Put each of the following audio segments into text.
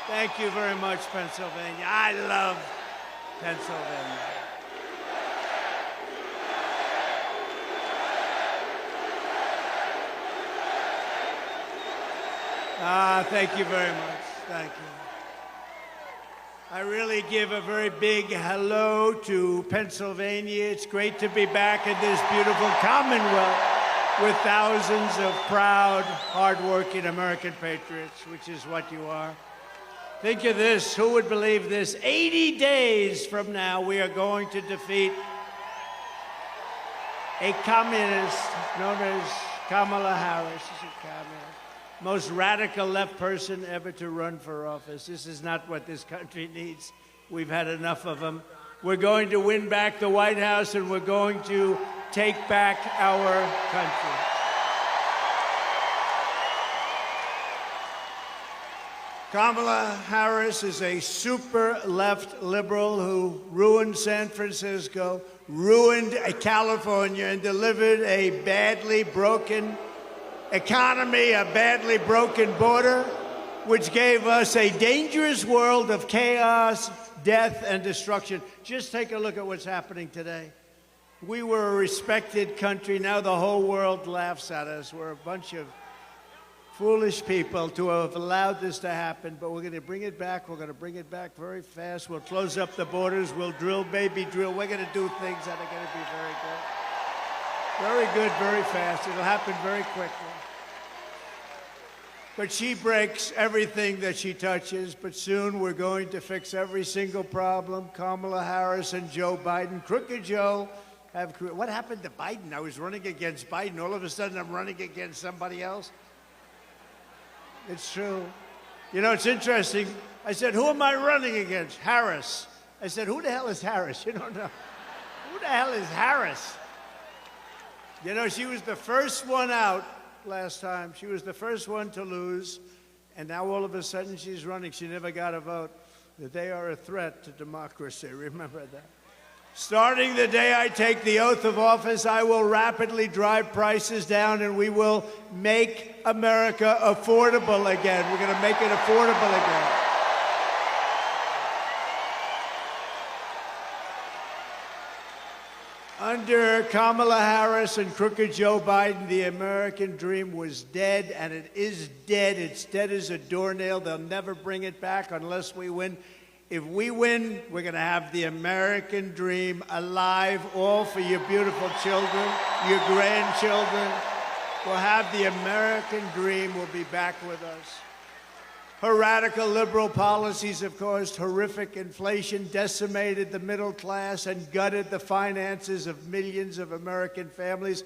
Thank you very much, Pennsylvania. I love Pennsylvania. Thank you very much. Thank you. I really give a very big hello to Pennsylvania. It's great to be back in this beautiful Commonwealth with thousands of proud, hardworking American patriots, which is what you are. Think of this. Who would believe this? 80 days from now, we are going to defeat a communist known as Kamala Harris. She's a communist. Most radical left person ever to run for office. This is not what this country needs. We've had enough of them. We're going to win back the White House, and we're going to take back our country. Kamala Harris is a super left liberal who ruined San Francisco, ruined California, and delivered a badly broken economy, a badly broken border, which gave us a dangerous world of chaos, death, and destruction. Just take a look at what's happening today. We were a respected country. Now the whole world laughs at us. We're a bunch of foolish people to have allowed this to happen, but we're going to bring it back. We're going to bring it back very fast. We'll close up the borders. We'll drill, baby, drill. We're going to do things that are going to be very good. Very good, very fast. It'll happen very quickly. But she breaks everything that she touches, but soon we're going to fix every single problem. Kamala Harris and Joe Biden, Crooked Joe, what happened to Biden? I was running against Biden. All of a sudden, I'm running against somebody else. It's true. You know, it's interesting. I said, who am I running against? Harris. I said, who the hell is Harris? You don't know. Who the hell is Harris? You know, she was the first one out last time. She was the first one to lose, and now all of a sudden she's running. She never got a vote. That they are a threat to democracy. Remember that. Starting the day I take the oath of office, I will rapidly drive prices down, and we will make America affordable again. We're going to make it affordable again. Under Kamala Harris and Crooked Joe Biden, the American dream was dead, and it is dead. It's dead as a doornail. They'll never bring it back unless we win. If we win, we're going to have the American dream alive, all for your beautiful children, your grandchildren. We'll have the American dream. We'll be back with us. Her radical liberal policies have caused horrific inflation, decimated the middle class, and gutted the finances of millions of American families.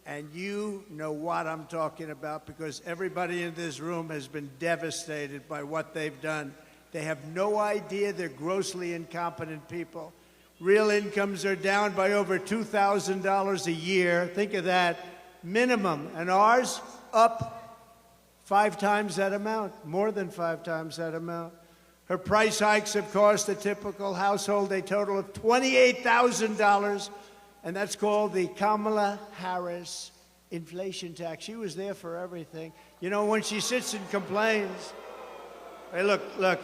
And you know what I'm talking about, because everybody in this room has been devastated by what they've done. They have no idea. They're grossly incompetent people. Real incomes are down by over $2,000 a year. Think of that, minimum. And ours, up 5 times that amount, more than 5 times that amount. Her price hikes have cost a typical household a total of $28,000, and that's called the Kamala Harris inflation tax. She was there for everything. You know, when she sits and complains, hey, look,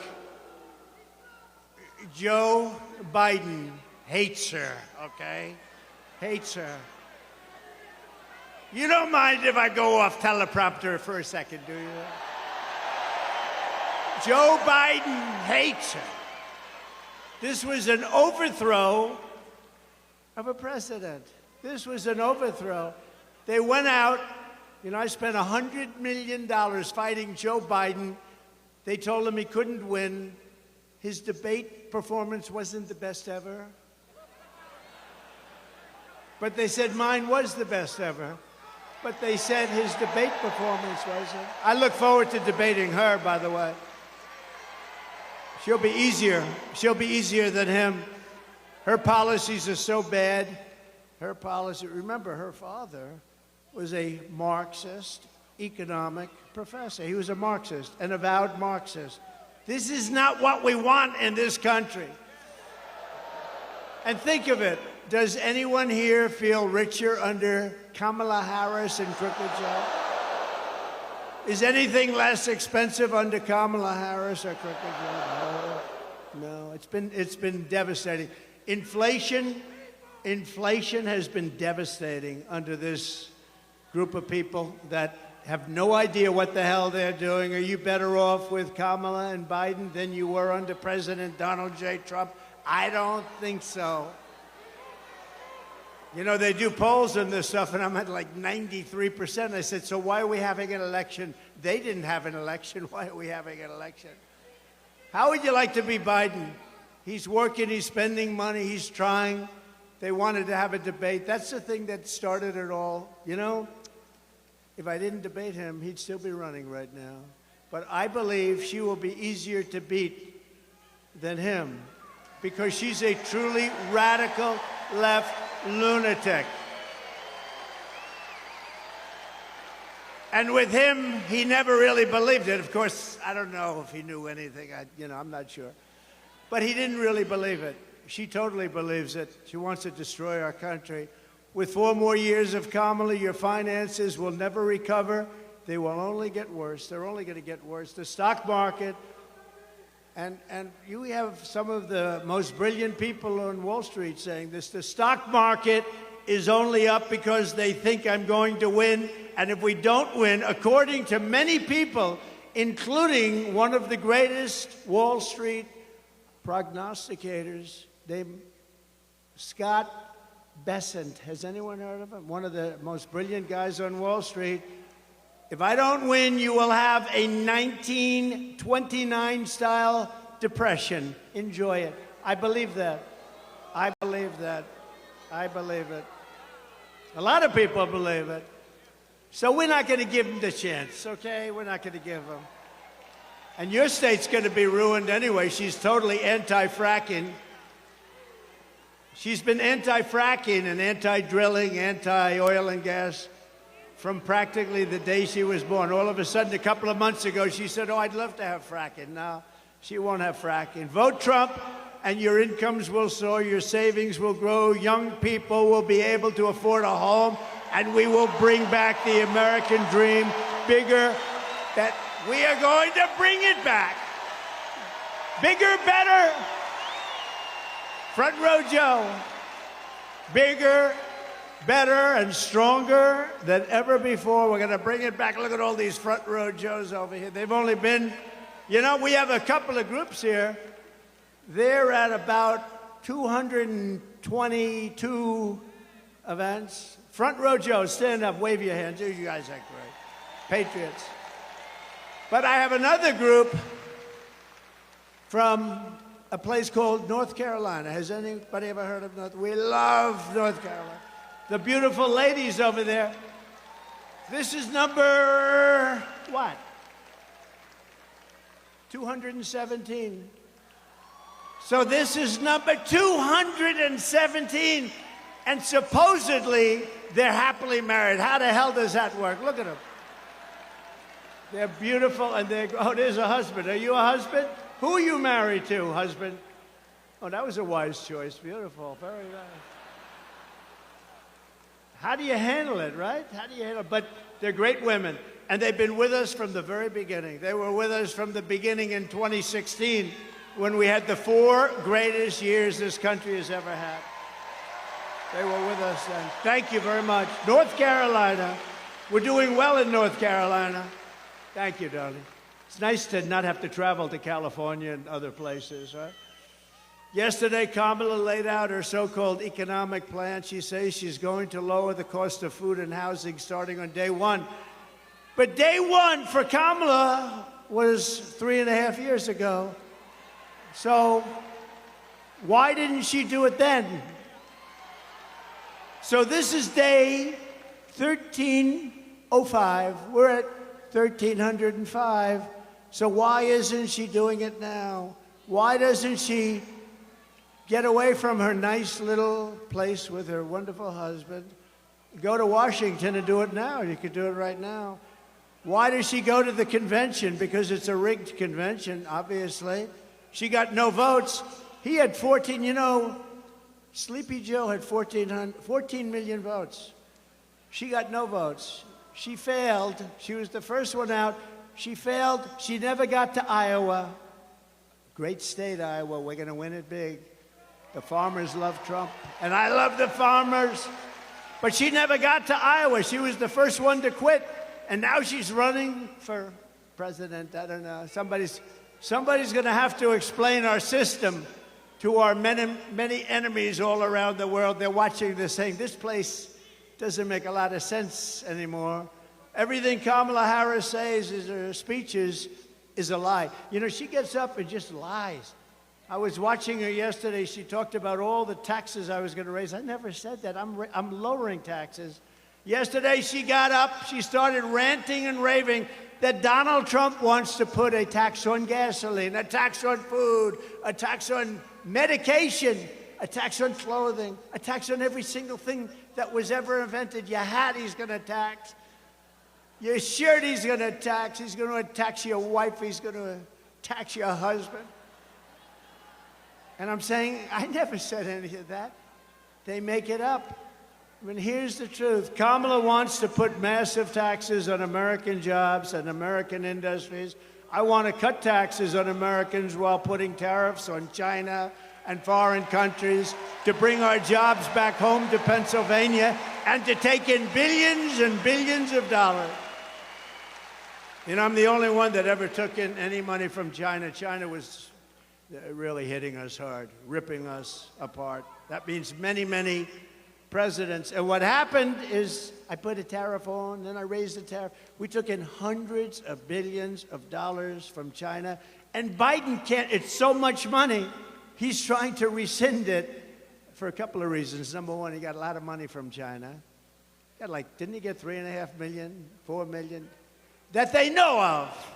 Joe Biden hates her, okay? Hates her. You don't mind if I go off teleprompter for a second, do you? Joe Biden hates her. This was an overthrow of a president. This was an overthrow. They went out. You know, I spent $100 million fighting Joe Biden. They told him he couldn't win. His debate performance wasn't the best ever. But they said mine was the best ever. But they said his debate performance wasn't. I look forward to debating her, by the way. She'll be easier. She'll be easier than him. Her policies are so bad. Her policy, remember, her father was a Marxist economic professor. He was a Marxist, an avowed Marxist. This is not what we want in this country. And think of it. Does anyone here feel richer under Kamala Harris and Crooked Joe? Is anything less expensive under Kamala Harris or Crooked Joe? No. It's been devastating. Inflation has been devastating under this group of people that have no idea what the hell they're doing. Are you better off with Kamala and Biden than you were under President Donald J. Trump? I don't think so. You know, they do polls on this stuff, and I'm at like 93%. I said, so why are we having an election? They didn't have an election. Why are we having an election? How would you like to be Biden? He's working, he's spending money, he's trying. They wanted to have a debate. That's the thing that started it all. You know, if I didn't debate him, he'd still be running right now. But I believe she will be easier to beat than him because she's a truly radical left lunatic. And with him, he never really believed it. Of course, I don't know if he knew anything. I'm not sure. But he didn't really believe it. She totally believes it. She wants to destroy our country. With 4 more years of Kamala, your finances will never recover. They will only get worse. They're only going to get worse. The stock market, and you have some of the most brilliant people on Wall Street saying this, the stock market is only up because they think I'm going to win. And if we don't win, according to many people, including one of the greatest Wall Street prognosticators named Scott Bessent. Has anyone heard of him? One of the most brilliant guys on Wall Street. If I don't win, you will have a 1929-style depression. Enjoy it. I believe that. I believe that. I believe it. A lot of people believe it. So we're not going to give him the chance, okay? We're not going to give him. And your state's going to be ruined anyway. She's totally anti-fracking. She's been anti-fracking and anti-drilling, anti-oil and gas from practically the day she was born. All of a sudden, a couple of months ago, she said, oh, I'd love to have fracking. Now, she won't have fracking. Vote Trump, and your incomes will soar, your savings will grow, young people will be able to afford a home, and we will bring back the American dream bigger. That we are going to bring it back. Bigger, better. Front row Joe. Bigger, better, and stronger than ever before. We're going to bring it back. Look at all these front row Joes over here. They've only been, you know, we have a couple of groups here. They're at about 222 events. Front row Joe, stand up, wave your hands. You guys are great. Patriots. But I have another group from a place called North Carolina. Has anybody ever heard of North? We love North Carolina. The beautiful ladies over there. This is number, what? 217. So this is number 217. And supposedly, they're happily married. How the hell does that work? Look at them. They're beautiful, and oh, there's a husband. Are you a husband? Who are you married to, husband? Oh, that was a wise choice. Beautiful, very nice. How do you handle it, right? How do you handle it? But they're great women, and they've been with us from the very beginning. They were with us from the beginning in 2016 when we had the 4 greatest years this country has ever had. They were with us then. Thank you very much. North Carolina. We're doing well in North Carolina. Thank you, darling. It's nice to not have to travel to California and other places, right? Yesterday, Kamala laid out her so-called economic plan. She says she's going to lower the cost of food and housing starting on day 1. But day 1 for Kamala was 3.5 years ago. So why didn't she do it then? So this is day 1305. We're at 1305. So why isn't she doing it now? Why doesn't she get away from her nice little place with her wonderful husband? Go to Washington and do it now. You could do it right now. Why does she go to the convention? Because it's a rigged convention, obviously. She got no votes. He had 14, you know, Sleepy Joe had 14 million votes. She got no votes. She failed. She was the first one out. She failed. She never got to Iowa. Great state, Iowa. We're going to win it big. The farmers love Trump, and I love the farmers. But she never got to Iowa. She was the first one to quit, and now she's running for president. I don't know. Somebody's going to have to explain our system to our many enemies all around the world. They're watching this saying, this place doesn't make a lot of sense anymore. Everything Kamala Harris says in her speeches is a lie. You know, she gets up and just lies. I was watching her yesterday. She talked about all the taxes I was going to raise. I never said that. I'm lowering taxes. Yesterday, she got up. She started ranting and raving that Donald Trump wants to put a tax on gasoline, a tax on food, a tax on medication, a tax on clothing, a tax on every single thing that was ever invented. Your hat, he's going to tax. Your shirt, he's going to tax. He's going to tax your wife. He's going to tax your husband. And I'm saying, I never said any of that. They make it up. I mean, here's the truth. Kamala wants to put massive taxes on American jobs and American industries. I want to cut taxes on Americans while putting tariffs on China and foreign countries to bring our jobs back home to Pennsylvania and to take in billions and billions of dollars. You know, I'm the only one that ever took in any money from China. China was really hitting us hard, ripping us apart. That means many, many presidents. And what happened is I put a tariff on, then I raised the tariff. We took in hundreds of billions of dollars from China. And Biden can't, it's so much money, he's trying to rescind it for a couple of reasons. Number one, he got a lot of money from China. Got like, didn't he get 3.5 million, 4 million? That they know of.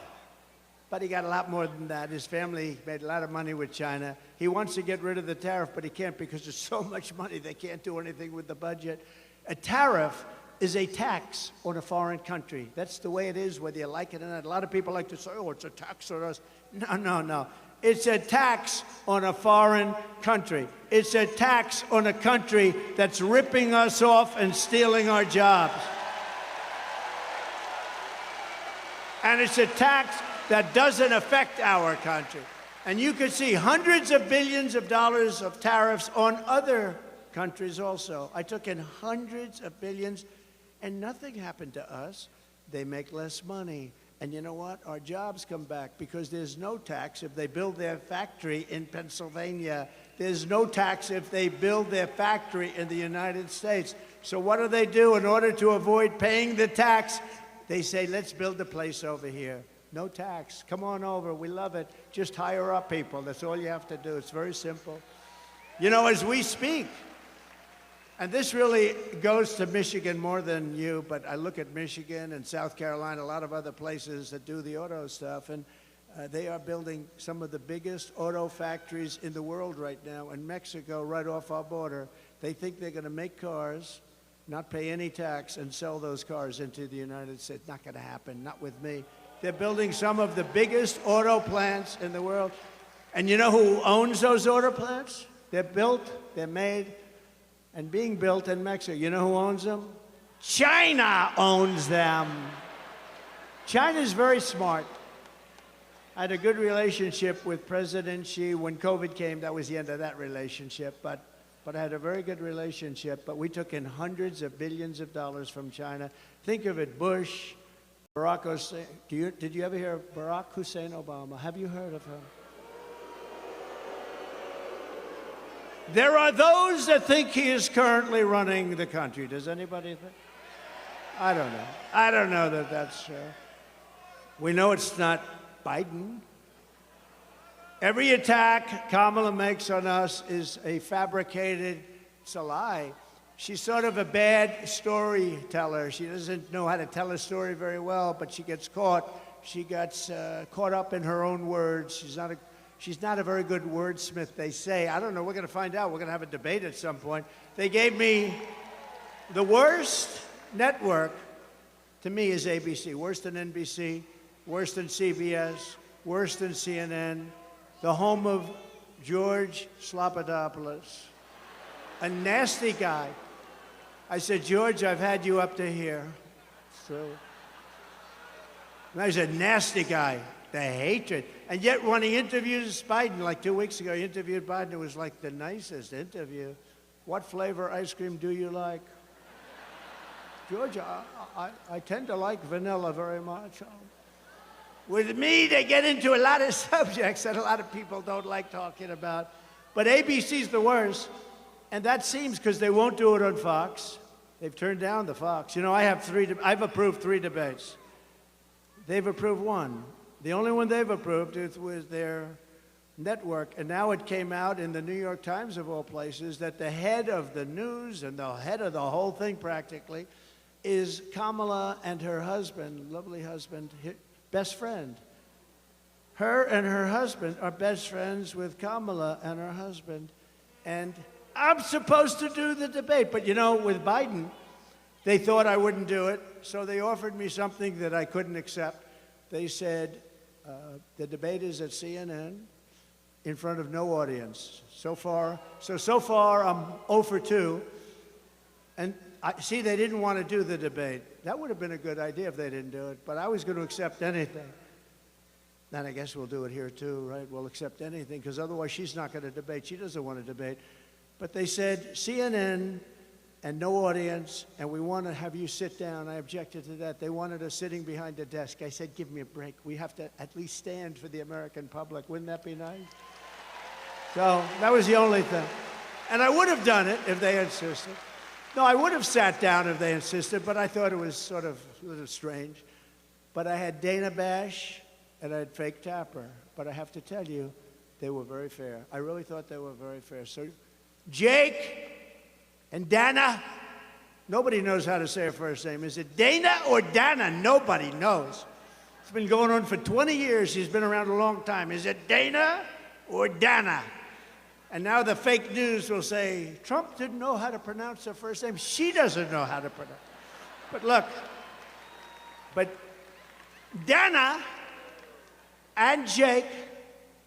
But he got a lot more than that. His family made a lot of money with China. He wants to get rid of the tariff, but he can't because there's so much money they can't do anything with the budget. A tariff is a tax on a foreign country. That's the way it is, whether you like it or not. A lot of people like to say, oh, it's a tax on us. No, no, no. It's a tax on a foreign country. It's a tax on a country that's ripping us off and stealing our jobs. And it's a tax that doesn't affect our country. And you could see hundreds of billions of dollars of tariffs on other countries also. I took in hundreds of billions, and nothing happened to us. They make less money. And you know what? Our jobs come back because there's no tax if they build their factory in Pennsylvania. There's no tax if they build their factory in the United States. So what do? In order to avoid paying the tax, they say, let's build a place over here. No tax. Come on over. We love it. Just hire our people. That's all you have to do. It's very simple. You know, as we speak, and this really goes to Michigan more than you, but I look at Michigan and South Carolina, a lot of other places that do the auto stuff, and they are building some of the biggest auto factories in the world right now in Mexico, right off our border. They think they're going to make cars, not pay any tax, and sell those cars into the United States. Not going to happen. Not with me. They're building some of the biggest auto plants in the world. And you know who owns those auto plants? They're built, they're made, and being built in Mexico. You know who owns them? China owns them. China's very smart. I had a good relationship with President Xi. When COVID came, that was the end of that relationship. But I had a very good relationship. But we took in hundreds of billions of dollars from China. Think of it, Bush, Barack Hussein. Did you ever hear of Barack Hussein Obama? Have you heard of him? There are those that think he is currently running the country. Does anybody think? I don't know. I don't know that that's true. We know it's not Biden. Every attack Kamala makes on us is a fabricated, it's a lie. She's sort of a bad storyteller. She doesn't know how to tell a story very well, but she gets caught. She gets caught up in her own words. She's not a very good wordsmith, they say. I don't know. We're going to find out. We're going to have a debate at some point. They gave me the worst network, to me, is ABC. Worse than NBC, worse than CBS, worse than CNN, the home of George Slopadopoulos, a nasty guy. I said, George, I've had you up to here. So, and he's a nasty guy, the hatred. And yet when he interviews Biden, like 2 weeks ago, he interviewed Biden, it was like the nicest interview. What flavor ice cream do you like? Georgia, I tend to like vanilla very much. With me, they get into a lot of subjects that a lot of people don't like talking about. But ABC's the worst. And that seems because they won't do it on Fox. They've turned down the Fox. You know, I've approved 3 debates. They've approved 1. The only one they've approved was their network. And now it came out in the New York Times, of all places, that the head of the news and the head of the whole thing practically is Kamala and her husband, lovely husband, best friend. Her and her husband are best friends with Kamala and her husband. And I'm supposed to do the debate. But, you know, with Biden, they thought I wouldn't do it. So they offered me something that I couldn't accept. They said, the debate is at CNN in front of no audience. So far, I'm 0 for 2. And see, they didn't want to do the debate. That would have been a good idea if they didn't do it. But I was going to accept anything. Then I guess we'll do it here too, right? We'll accept anything, because otherwise she's not going to debate. She doesn't want to debate. But they said CNN and no audience, and we want to have you sit down. I objected to that. They wanted us sitting behind a desk. I said, give me a break. We have to at least stand for the American public. Wouldn't that be nice? So that was the only thing. And I would have done it if they insisted. No, I would have sat down if they insisted, but I thought it was sort of a little strange. But I had Dana Bash and I had Fake Tapper. But I have to tell you, they were very fair. I really thought they were very fair. So Jake and Dana, nobody knows how to say her first name. Is it Dana or Dana? Nobody knows. It's been going on for 20 years. She's been around a long time. Is it Dana or Dana? And now the fake news will say, Trump didn't know how to pronounce her first name. She doesn't know how to pronounce it. But look, Dana and Jake,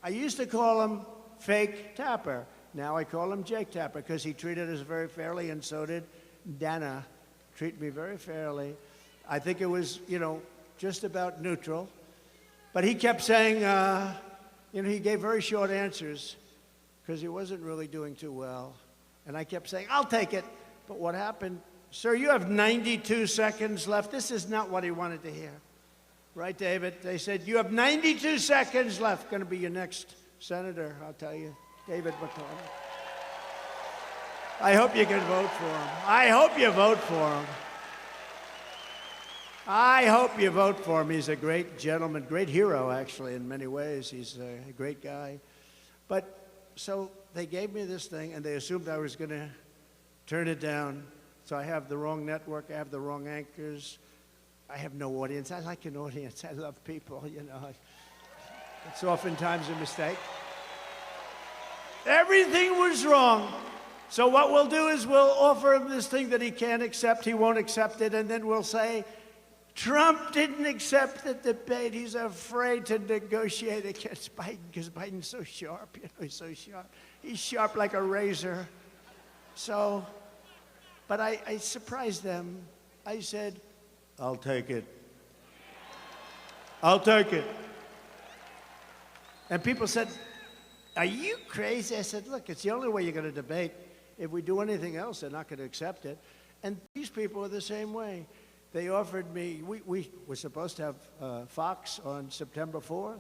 I used to call him Fake Tapper. Now I call him Jake Tapper because he treated us very fairly, and so did Dana. Treat me very fairly. I think it was, just about neutral. But he kept saying, he gave very short answers because he wasn't really doing too well. And I kept saying, I'll take it. But what happened? Sir, you have 92 seconds left. This is not what he wanted to hear. Right, David? They said, you have 92 seconds left. Going to be your next senator, I'll tell you. David McConnell. I hope you can vote for him. I hope you vote for him. I hope you vote for him. He's a great gentleman, great hero, actually, in many ways. He's a great guy. But so they gave me this thing, and they assumed I was going to turn it down. So I have the wrong network. I have the wrong anchors. I have no audience. I like an audience. I love people, It's oftentimes a mistake. Everything was wrong. So what we'll do is we'll offer him this thing that he can't accept. He won't accept it. And then we'll say, Trump didn't accept the debate. He's afraid to negotiate against Biden because Biden's so sharp. He's so sharp. He's sharp like a razor. So, but I surprised them. I said, I'll take it. I'll take it. And people said, are you crazy? I said, look, it's the only way you're going to debate. If we do anything else, they're not going to accept it. And these people are the same way. They offered me, we were supposed to have Fox on September 4th,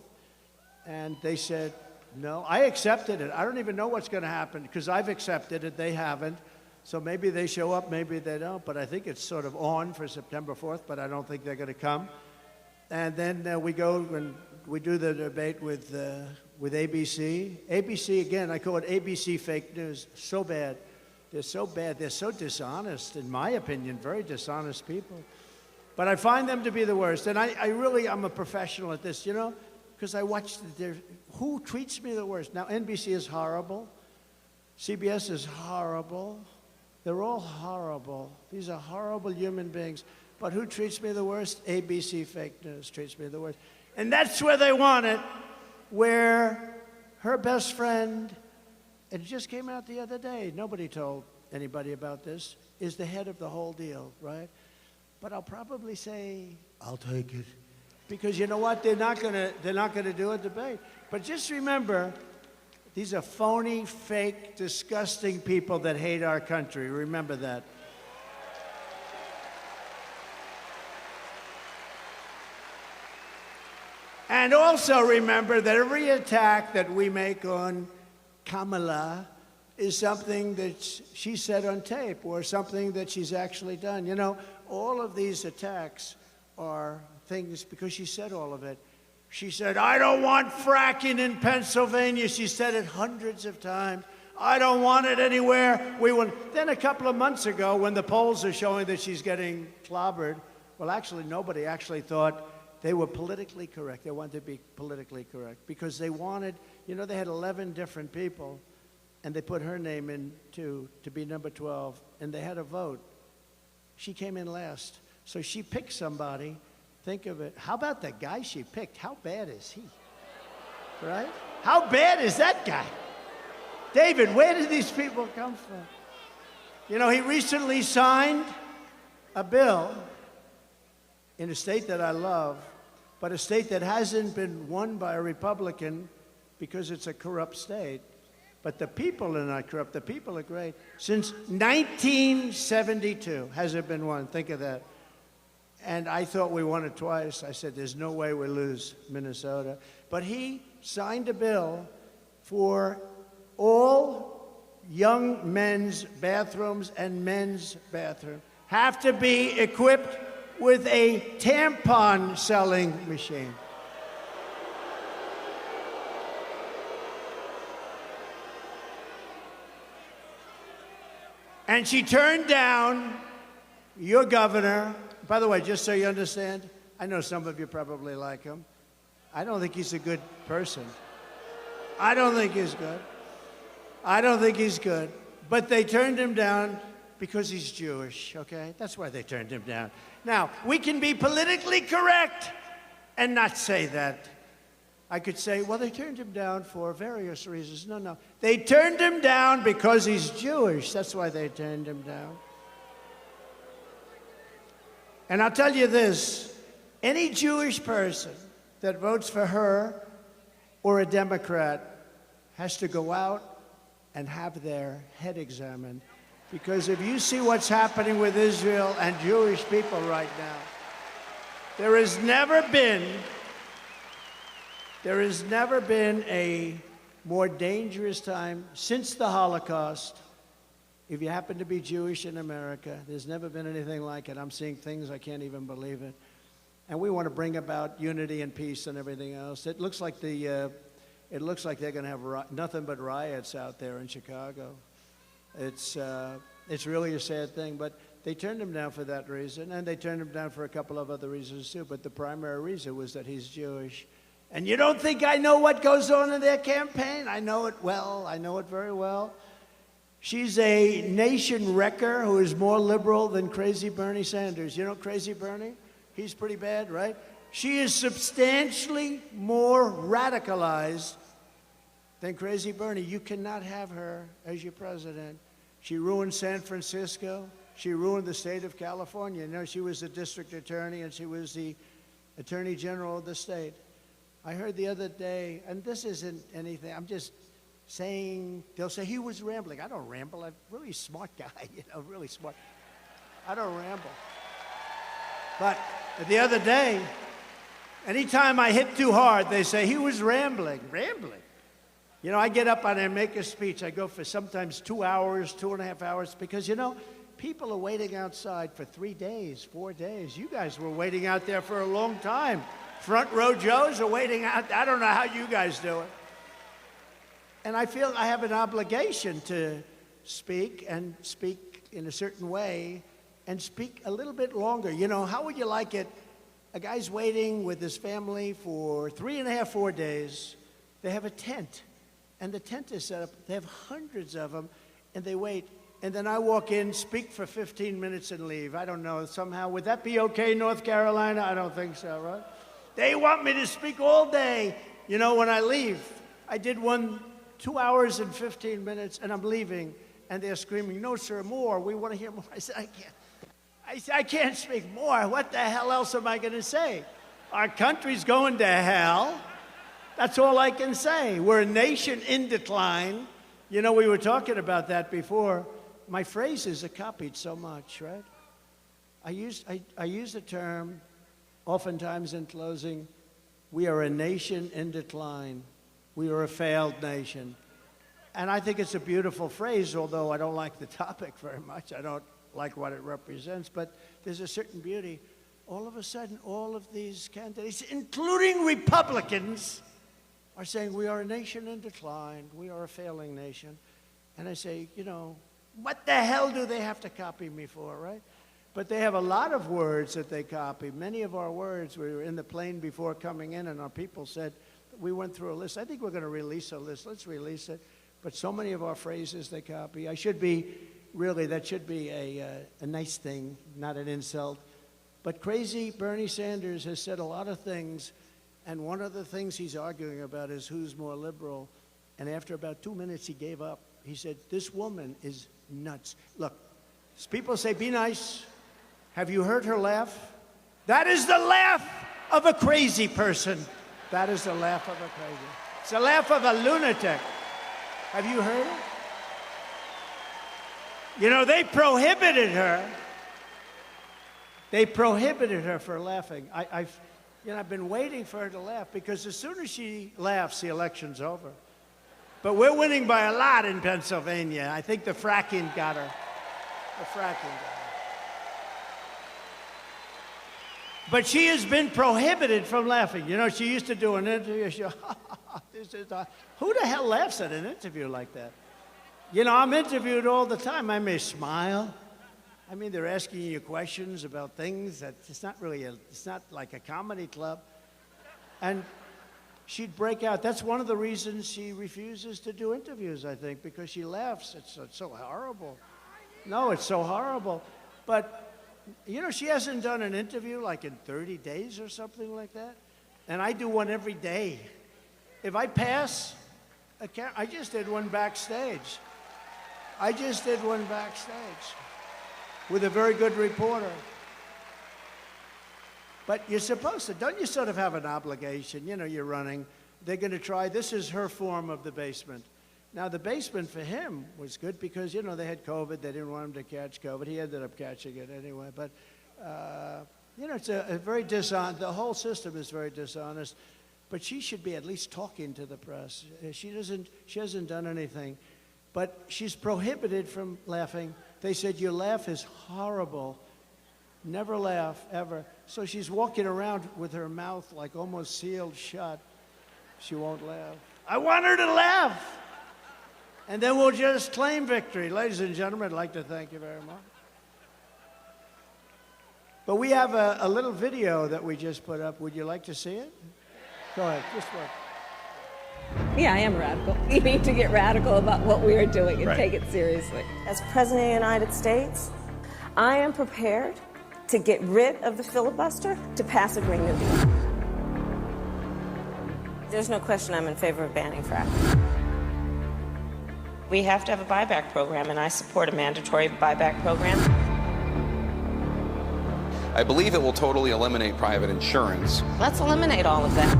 and they said, no. I accepted it. I don't even know what's going to happen because I've accepted it. They haven't. So maybe they show up, maybe they don't. But I think it's sort of on for September 4th, but I don't think they're going to come. And then we go and we do the debate with ABC. ABC, again, I call it ABC fake news. So bad. They're so bad. They're so dishonest, in my opinion, very dishonest people. But I find them to be the worst. And I'm a professional at this, because I watch who treats me the worst. Now, NBC is horrible. CBS is horrible. They're all horrible. These are horrible human beings. But who treats me the worst? ABC fake news treats me the worst. And that's where they want it, where her best friend, and it just came out the other day, nobody told anybody about this, is the head of the whole deal, right? but I'll probably say, I'll take it. Because you know what? They're not gonna do a debate. But just remember, these are phony, fake, disgusting people that hate our country. Remember that. And also remember that every attack that we make on Kamala is something that she said on tape or something that she's actually done. You know, all of these attacks are things because she said all of it. She said, I don't want fracking in Pennsylvania. She said it hundreds of times. I don't want it anywhere. Then a couple of months ago, when the polls are showing that she's getting clobbered, well, actually, nobody actually thought they were politically correct. They wanted to be politically correct because they wanted, you know, they had 11 different people, and they put her name in to be number 12, and they had a vote. She came in last. So she picked somebody. Think of it. How about the guy she picked? How bad is he? Right? How bad is that guy? David, where did these people come from? You know, he recently signed a bill in a state that I love, but a state that hasn't been won by a Republican because it's a corrupt state. But the people are not corrupt. The people are great. Since 1972 has it been won. Think of that. And I thought we won it twice. I said, there's no way we lose Minnesota. But he signed a bill for all young men's bathrooms and men's bathrooms have to be equipped with a tampon selling machine. And she turned down your governor. By the way, just so you understand, I know some of you probably like him. I don't think he's a good person. I don't think he's good. I don't think he's good. But they turned him down because he's Jewish, okay? That's why they turned him down. Now, we can be politically correct and not say that. I could say, well, they turned him down for various reasons. No, no. They turned him down because he's Jewish. That's why they turned him down. And I'll tell you this, any Jewish person that votes for her or a Democrat has to go out and have their head examined. Because if you see what's happening with Israel and Jewish people right now, there has never been a more dangerous time since the Holocaust. If you happen to be Jewish in America, there's never been anything like it. I'm seeing things, I can't even believe it. And we want to bring about unity and peace and everything else. It looks like they're going to have nothing but riots out there in Chicago. It's really a sad thing, but they turned him down for that reason, and they turned him down for a couple of other reasons too, but the primary reason was that he's Jewish. And you don't think I know what goes on in their campaign? I know it well. I know it very well. She's a nation wrecker who is more liberal than crazy Bernie Sanders. You know crazy Bernie? He's pretty bad, right? She is substantially more radicalized than crazy Bernie. You cannot have her as your president. She ruined San Francisco. She ruined the state of California. You know, she was the district attorney and she was the attorney general of the state. I heard the other day, and this isn't anything, I'm just saying, they'll say he was rambling. I don't ramble. I'm a really smart guy, you know, really smart. I don't ramble. But the other day, anytime I hit too hard, they say he was rambling. Rambling. You know, I get up and I make a speech. I go for sometimes 2 hours, 2.5 hours, because, you know, people are waiting outside for 3 days, 4 days. You guys were waiting out there for a long time. Front row Joes are waiting out. I don't know how you guys do it. And I feel I have an obligation to speak and speak in a certain way and speak a little bit longer. You know, how would you like it? A guy's waiting with his family for 3.5, 4 days. They have a tent, and the tent is set up. They have hundreds of them, and they wait. And then I walk in, speak for 15 minutes, and leave. I don't know, somehow. Would that be okay, North Carolina? I don't think so, right? They want me to speak all day. You know, when I leave, I did one 2 hours and 15 minutes, and I'm leaving, and they're screaming, no, sir, more. We want to hear more. I said, I can't. I can't speak more. What the hell else am I going to say? Our country's going to hell. That's all I can say. We're a nation in decline. You know, we were talking about that before. My phrases are copied so much, right? I use the term oftentimes in closing, we are a nation in decline. We are a failed nation. And I think it's a beautiful phrase, although I don't like the topic very much. I don't like what it represents, but there's a certain beauty. All of a sudden, all of these candidates, including Republicans, are saying we are a nation in decline. We are a failing nation. And I say, you know, what the hell do they have to copy me for, right? But they have a lot of words that they copy. Many of our words, we were in the plane before coming in, and our people said, we went through a list. I think we're going to release a list. Let's release it. But so many of our phrases they copy. I should be, really, that should be a nice thing, not an insult. But crazy Bernie Sanders has said a lot of things, and one of the things he's arguing about is who's more liberal. And after about 2 minutes, he gave up. He said, this woman is nuts. Look, people say, be nice. Have you heard her laugh? That is the laugh of a crazy person. That is the laugh of a crazy. It's the laugh of a lunatic. Have you heard it? You know, they prohibited her. They prohibited her for laughing. I've been waiting for her to laugh because as soon as she laughs, the election's over. But we're winning by a lot in Pennsylvania. I think the fracking got her. The fracking got her. But she has been prohibited from laughing. You know, she used to do an interview. She who the hell laughs at an interview like that? You know, I'm interviewed all the time. I may smile. I mean, they're asking you questions about things that it's not really it's not like a comedy club. And she'd break out. That's one of the reasons she refuses to do interviews, I think, because she laughs. It's so horrible. No, it's so horrible. But you know, she hasn't done an interview like in 30 days or something like that. And I do one every day. If I pass, I just did one backstage. I just did one backstage with a very good reporter. But you're supposed to, don't you sort of have an obligation? You know, you're running. They're going to try, this is her form of the basement. Now, the basement for him was good because, you know, they had COVID. They didn't want him to catch COVID. He ended up catching it anyway. But, you know, it's a very dishonest, the whole system is very dishonest. But she should be at least talking to the press. She hasn't done anything. But she's prohibited from laughing. They said, your laugh is horrible. Never laugh, ever. So she's walking around with her mouth like almost sealed shut. She won't laugh. I want her to laugh. And then we'll just claim victory. Ladies and gentlemen, I'd like to thank you very much. But we have a little video that we just put up. Would you like to see it? Go ahead, just look. Yeah, I am radical. We need to get radical about what we are doing and take it seriously. As President of the United States, I am prepared to get rid of the filibuster to pass a Green New Deal. There's no question I'm in favor of banning fracking. We have to have a buyback program, and I support a mandatory buyback program. I believe it will totally eliminate private insurance. Let's eliminate all of that.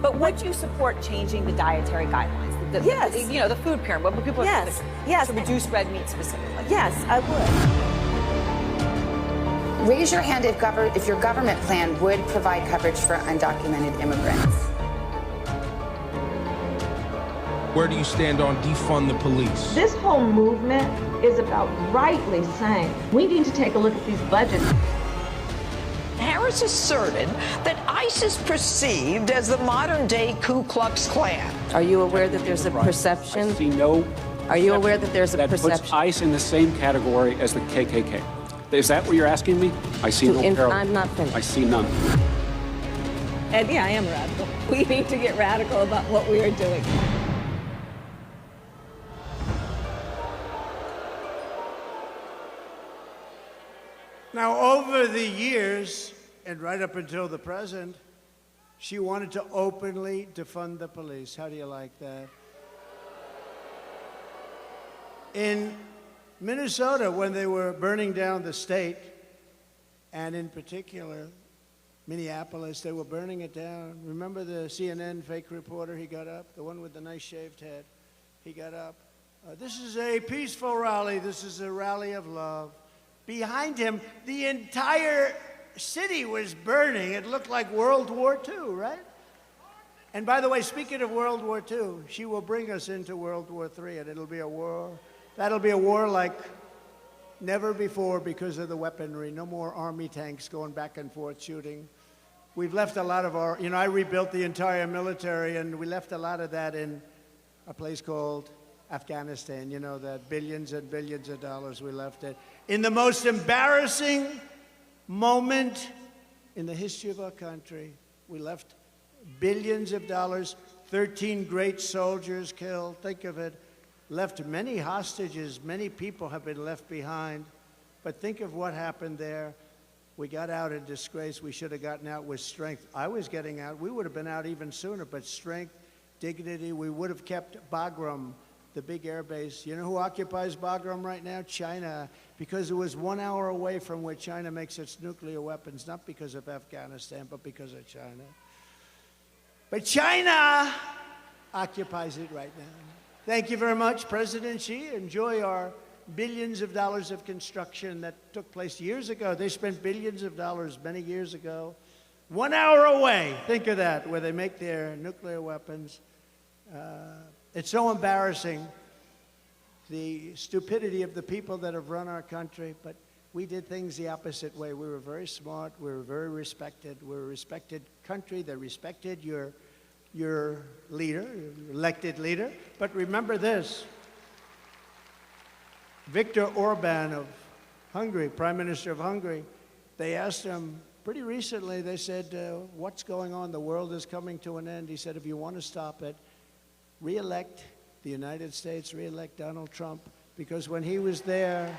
But would you support changing the dietary guidelines? Yes. You know, the food pyramid, what people yes. Yes. to reduce red meat specifically. Yes, I would. Raise your hand if your government plan would provide coverage for undocumented immigrants. Where do you stand on defund the police? This whole movement is about rightly saying we need to take a look at these budgets. Harris asserted that ICE is perceived as the modern-day Ku Klux Klan. Are you aware that there's a perception? I see no. Are you aware that there's a perception? That puts ICE in the same category as the KKK. Is that what you're asking me? I see no parallel. I'm not finished. I see none. And yeah, I am radical. We need to get radical about what we are doing. Now, over the years, and right up until the present, she wanted to openly defund the police. How do you like that? In Minnesota, when they were burning down the state, and in particular, Minneapolis, they were burning it down. Remember the CNN fake reporter? He got up, the one with the nice shaved head. He got up. This is a peaceful rally. This is a rally of love. Behind him, the entire city was burning. It looked like World War II, right? And by the way, speaking of World War II, she will bring us into World War III, and it'll be a war. That'll be a war like never before because of the weaponry. No more army tanks going back and forth shooting. We've left a lot of our, I rebuilt the entire military, and we left a lot of that in a place called Afghanistan. That billions and billions of dollars we left it. In the most embarrassing moment in the history of our country, we left billions of dollars, 13 great soldiers killed, think of it, left many hostages, many people have been left behind. But think of what happened there. We got out in disgrace. We should have gotten out with strength. I was getting out. We would have been out even sooner, but strength, dignity. We would have kept Bagram, the big air base. You know who occupies Bagram right now? China, because it was 1 hour away from where China makes its nuclear weapons, not because of Afghanistan, but because of China. But China occupies it right now. Thank you very much, President Xi. Enjoy our billions of dollars of construction that took place years ago. They spent billions of dollars many years ago. 1 hour away, think of that, where they make their nuclear weapons. It's so embarrassing, the stupidity of the people that have run our country, but we did things the opposite way. We were very smart. We were very respected. We were a respected country that respected your leader, your elected leader. But remember this. Viktor Orban of Hungary, Prime Minister of Hungary, they asked him pretty recently, they said, what's going on? The world is coming to an end. He said, if you want to stop it, re-elect the United States, re-elect Donald Trump, because when he was there,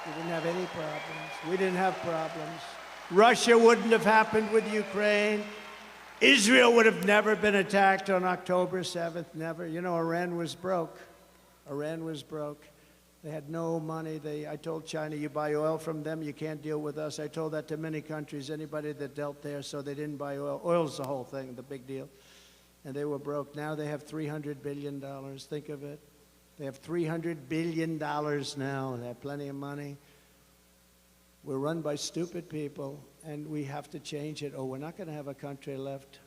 we didn't have any problems. We didn't have problems. Russia wouldn't have happened with Ukraine. Israel would have never been attacked on October 7th, never. Iran was broke. Iran was broke. They had no money. I told China, you buy oil from them, you can't deal with us. I told that to many countries, anybody that dealt there, so they didn't buy oil. Oil's the whole thing, the big deal. And they were broke. Now they have $300 billion. Think of it. They have $300 billion now. They have plenty of money. We're run by stupid people, and we have to change it. We're not going to have a country left.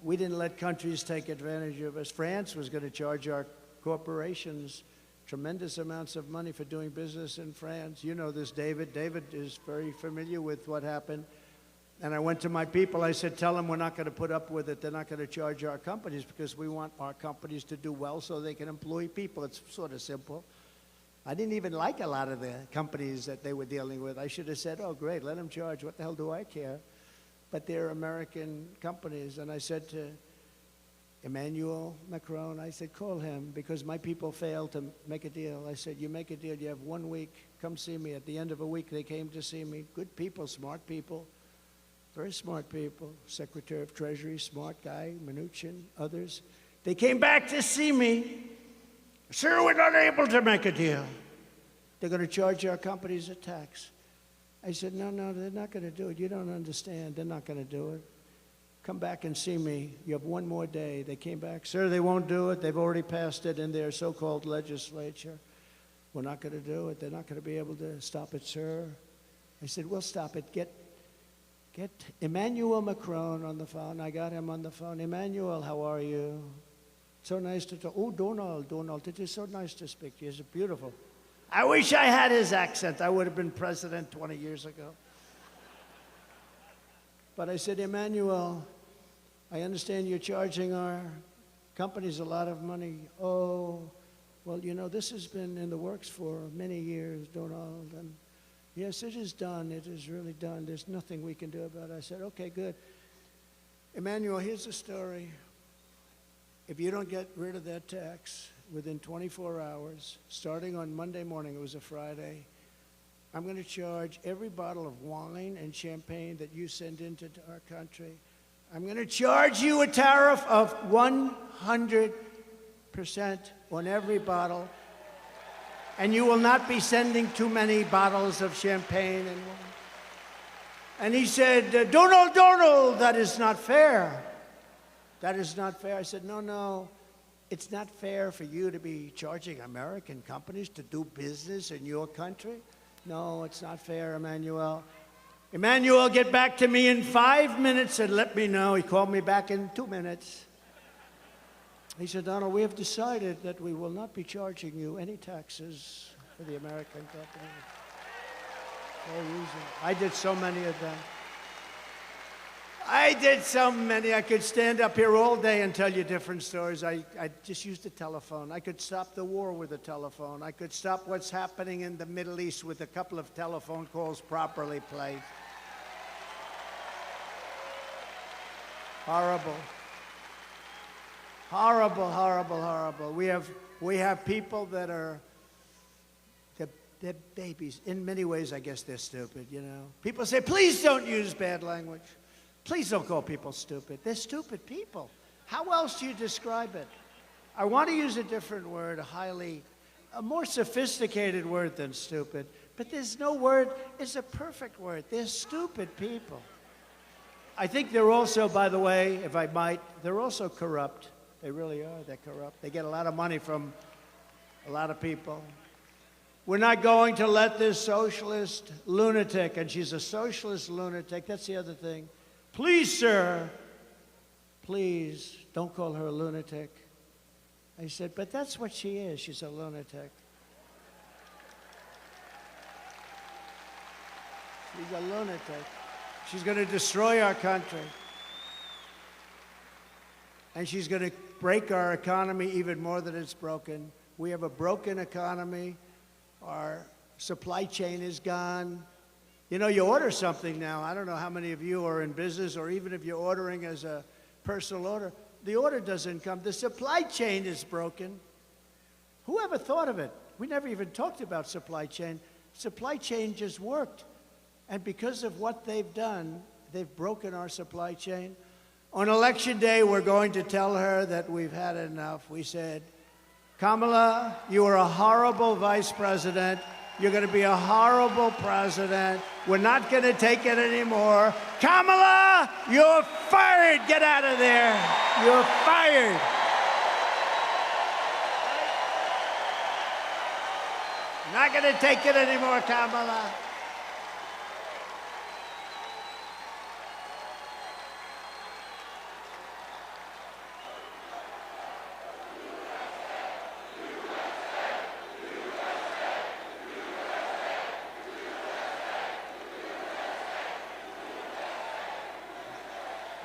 We didn't let countries take advantage of us. France was going to charge our corporations tremendous amounts of money for doing business in France. You know this, David. David is very familiar with what happened. And I went to my people, I said, tell them we're not going to put up with it. They're not going to charge our companies because we want our companies to do well so they can employ people. It's sort of simple. I didn't even like a lot of the companies that they were dealing with. I should have said, oh, great, let them charge. What the hell do I care? But they're American companies. And I said to Emmanuel Macron, I said, call him, because my people failed to make a deal. I said, you make a deal, you have 1 week, come see me. At the end of a week, they came to see me. Good people, smart people, very smart people. Secretary of Treasury, smart guy, Mnuchin, others. They came back to see me. Sir, we're not able to make a deal. They're going to charge our companies a tax. I said, no, they're not going to do it. You don't understand. They're not going to do it. Come back and see me. You have 1 more day. They came back. Sir, they won't do it. They've already passed it in their so-called legislature. We're not going to do it. They're not going to be able to stop it, sir. I said, we'll stop it. Get Emmanuel Macron on the phone. I got him on the phone. Emmanuel, how are you? So nice to talk. Oh, Donald, it is so nice to speak to you. It's beautiful. I wish I had his accent. I would have been president 20 years ago. But I said, Emmanuel, I understand you're charging our companies a lot of money. Oh, well, this has been in the works for many years, Donald. And yes, it is done. It is really done. There's nothing we can do about it. I said, okay, good. Emmanuel, here's the story. If you don't get rid of that tax within 24 hours, starting on Monday morning, it was a Friday, I'm going to charge every bottle of wine and champagne that you send into our country. I'm going to charge you a tariff of 100% on every bottle. And you will not be sending too many bottles of champagne. And he said, Donald, that is not fair. That is not fair. I said, no, it's not fair for you to be charging American companies to do business in your country. No, it's not fair, Emmanuel. Emmanuel, get back to me in 5 minutes and let me know. He called me back in 2 minutes. He said, Donald, we have decided that we will not be charging you any taxes for the American company. No reason. I did so many of them. I did so many. I could stand up here all day and tell you different stories. I just used the telephone. I could stop the war with a telephone. I could stop what's happening in the Middle East with a couple of telephone calls properly played. Horrible. Horrible, horrible, horrible. We have people that are, they're babies. In many ways, I guess they're stupid, you know. People say, please don't use bad language. Please don't call people stupid. They're stupid people. How else do you describe it? I want to use a different word, a more sophisticated word than stupid, but there's no word, it's a perfect word. They're stupid people. I think they're also, by the way, if I might, they're also corrupt. They really are. They're corrupt. They get a lot of money from a lot of people. We're not going to let this socialist lunatic, and she's a socialist lunatic. That's the other thing. Please, sir, please don't call her a lunatic. I said, but that's what she is. She's a lunatic. She's a lunatic. She's going to destroy our country. And she's going to break our economy even more than it's broken. We have a broken economy. Our supply chain is gone. You know, you order something now. I don't know how many of you are in business, or even if you're ordering as a personal order, the order doesn't come. The supply chain is broken. Who ever thought of it? We never even talked about supply chain. Supply chain just worked. And because of what they've done, they've broken our supply chain. On election day, we're going to tell her that we've had enough. We said, Kamala, you are a horrible vice president. You're going to be a horrible president. We're not going to take it anymore. Kamala, you're fired. Get out of there. You're fired. Not going to take it anymore, Kamala.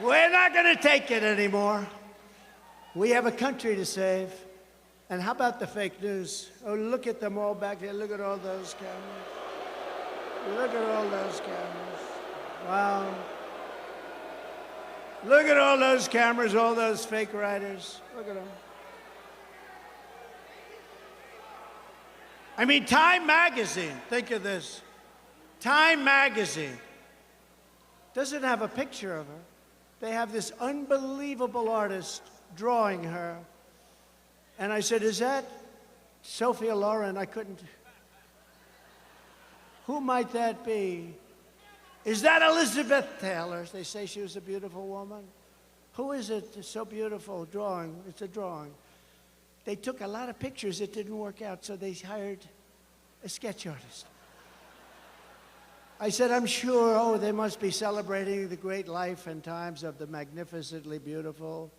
We're not going to take it anymore. We have a country to save. And how about the fake news? Oh, look at them all back there. Look at all those cameras. Look at all those cameras. Wow. Look at all those cameras, all those fake writers. Look at them. I mean, Time magazine, think of this. Time magazine doesn't have a picture of her. They have this unbelievable artist drawing her. And I said, is that Sophia Loren? I couldn't. Who might that be? Is that Elizabeth Taylor? They say she was a beautiful woman. Who is it? It's so beautiful. Drawing. It's a drawing. They took a lot of pictures. It didn't work out, so they hired a sketch artist. I said, I'm sure, oh, they must be celebrating the great life and times of the magnificently beautiful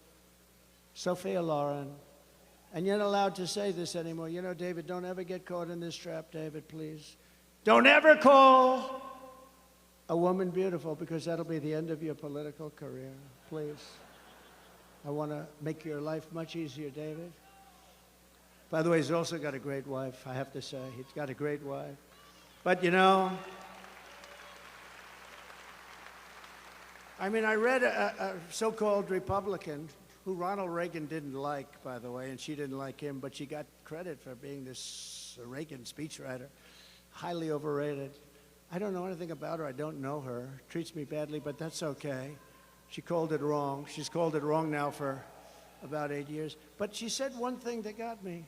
Sophia Loren. And you're not allowed to say this anymore. You know, David, don't ever get caught in this trap, David, please. Don't ever call a woman beautiful, because that'll be the end of your political career. Please. I want to make your life much easier, David. By the way, he's also got a great wife, I have to say. He's got a great wife. But, you know, I mean, I read a so-called Republican who Ronald Reagan didn't like, by the way, and she didn't like him, but she got credit for being this Reagan speechwriter. Highly overrated. I don't know anything about her. I don't know her. Treats me badly, but that's okay. She called it wrong. She's called it wrong now for about 8 years. But she said one thing that got me.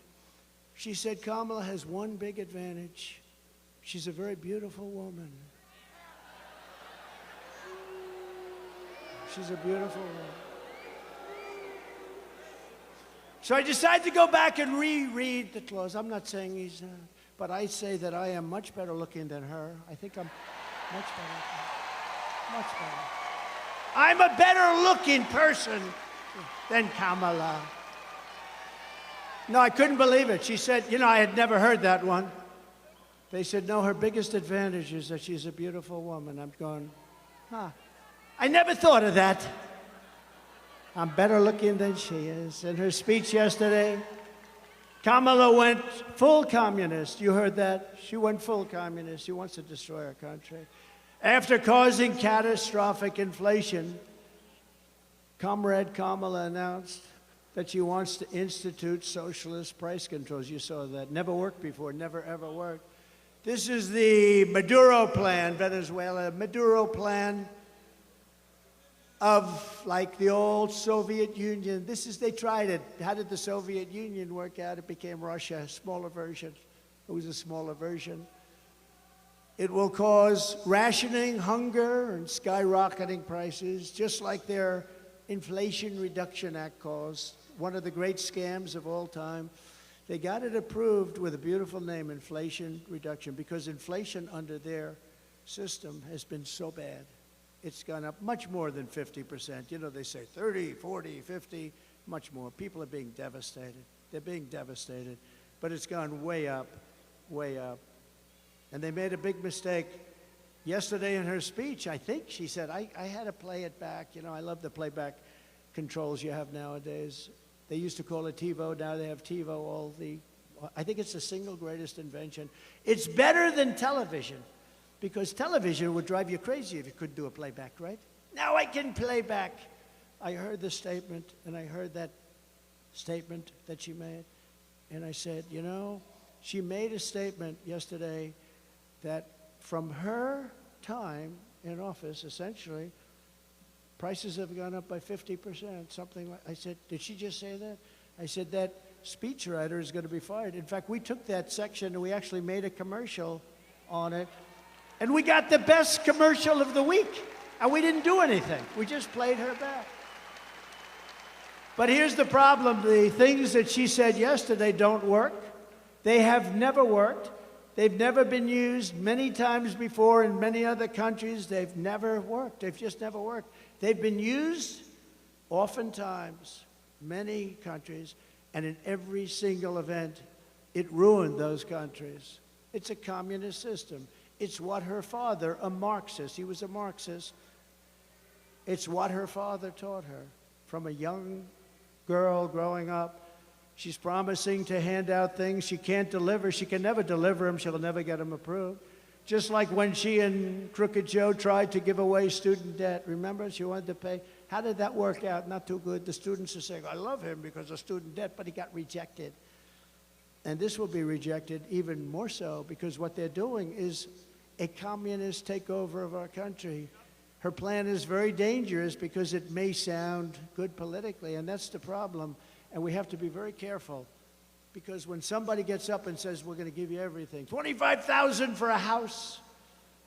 She said Kamala has one big advantage. She's a very beautiful woman. She's a beautiful woman. So I decided to go back and reread the clause. I'm not saying he's, but I say that I am much better looking than her. I think I'm much better looking. Much better. I'm a better looking person than Kamala. No, I couldn't believe it. She said, you know, I had never heard that one. They said, no, her biggest advantage is that she's a beautiful woman. I'm going, huh. I never thought of that. I'm better looking than she is. In her speech yesterday, Kamala went full communist. You heard that? She went full communist. She wants to destroy our country. After causing catastrophic inflation, Comrade Kamala announced that she wants to institute socialist price controls. You saw that. Never worked before, never ever worked. This is the Maduro plan, Venezuela. Maduro plan of like the old Soviet Union. They tried it. How did the Soviet Union work out? It became Russia, a smaller version. It was a smaller version. It will cause rationing, hunger, and skyrocketing prices, just like their Inflation Reduction Act caused, one of the great scams of all time. They got it approved with a beautiful name, Inflation Reduction, because inflation under their system has been so bad. It's gone up much more than 50%. You know, they say 30, 40, 50, much more. People are being devastated. They're being devastated. But it's gone way up, way up. And they made a big mistake. Yesterday in her speech, I think she said, I had to play it back. You know, I love the playback controls you have nowadays. They used to call it TiVo. Now they have TiVo. I think it's the single greatest invention. It's better than television, because television would drive you crazy if you couldn't do a playback, right? Now I can play back. I heard the statement, and I heard that statement that she made, and I said, you know, she made a statement yesterday that from her time in office, essentially, prices have gone up by 50%, something like. I said, did she just say that? I said, that speechwriter is going to be fired. In fact, we took that section and we actually made a commercial on it. And we got the best commercial of the week. And we didn't do anything. We just played her back. But here's the problem. The things that she said yesterday don't work. They have never worked. They've never been used many times before in many other countries. They've never worked. They've just never worked. They've been used oftentimes, many countries, and in every single event, it ruined those countries. It's a communist system. It's what her father, a Marxist, he was a Marxist, it's what her father taught her from a young girl growing up. She's promising to hand out things she can't deliver. She can never deliver them. She'll never get them approved. Just like when she and Crooked Joe tried to give away student debt. Remember, she wanted to pay. How did that work out? Not too good. The students are saying, I love him because of student debt, but he got rejected. And this will be rejected even more so, because what they're doing is a communist takeover of our country. Her plan is very dangerous because it may sound good politically, and that's the problem. And we have to be very careful, because when somebody gets up and says, we're going to give you everything, $25,000 for a house,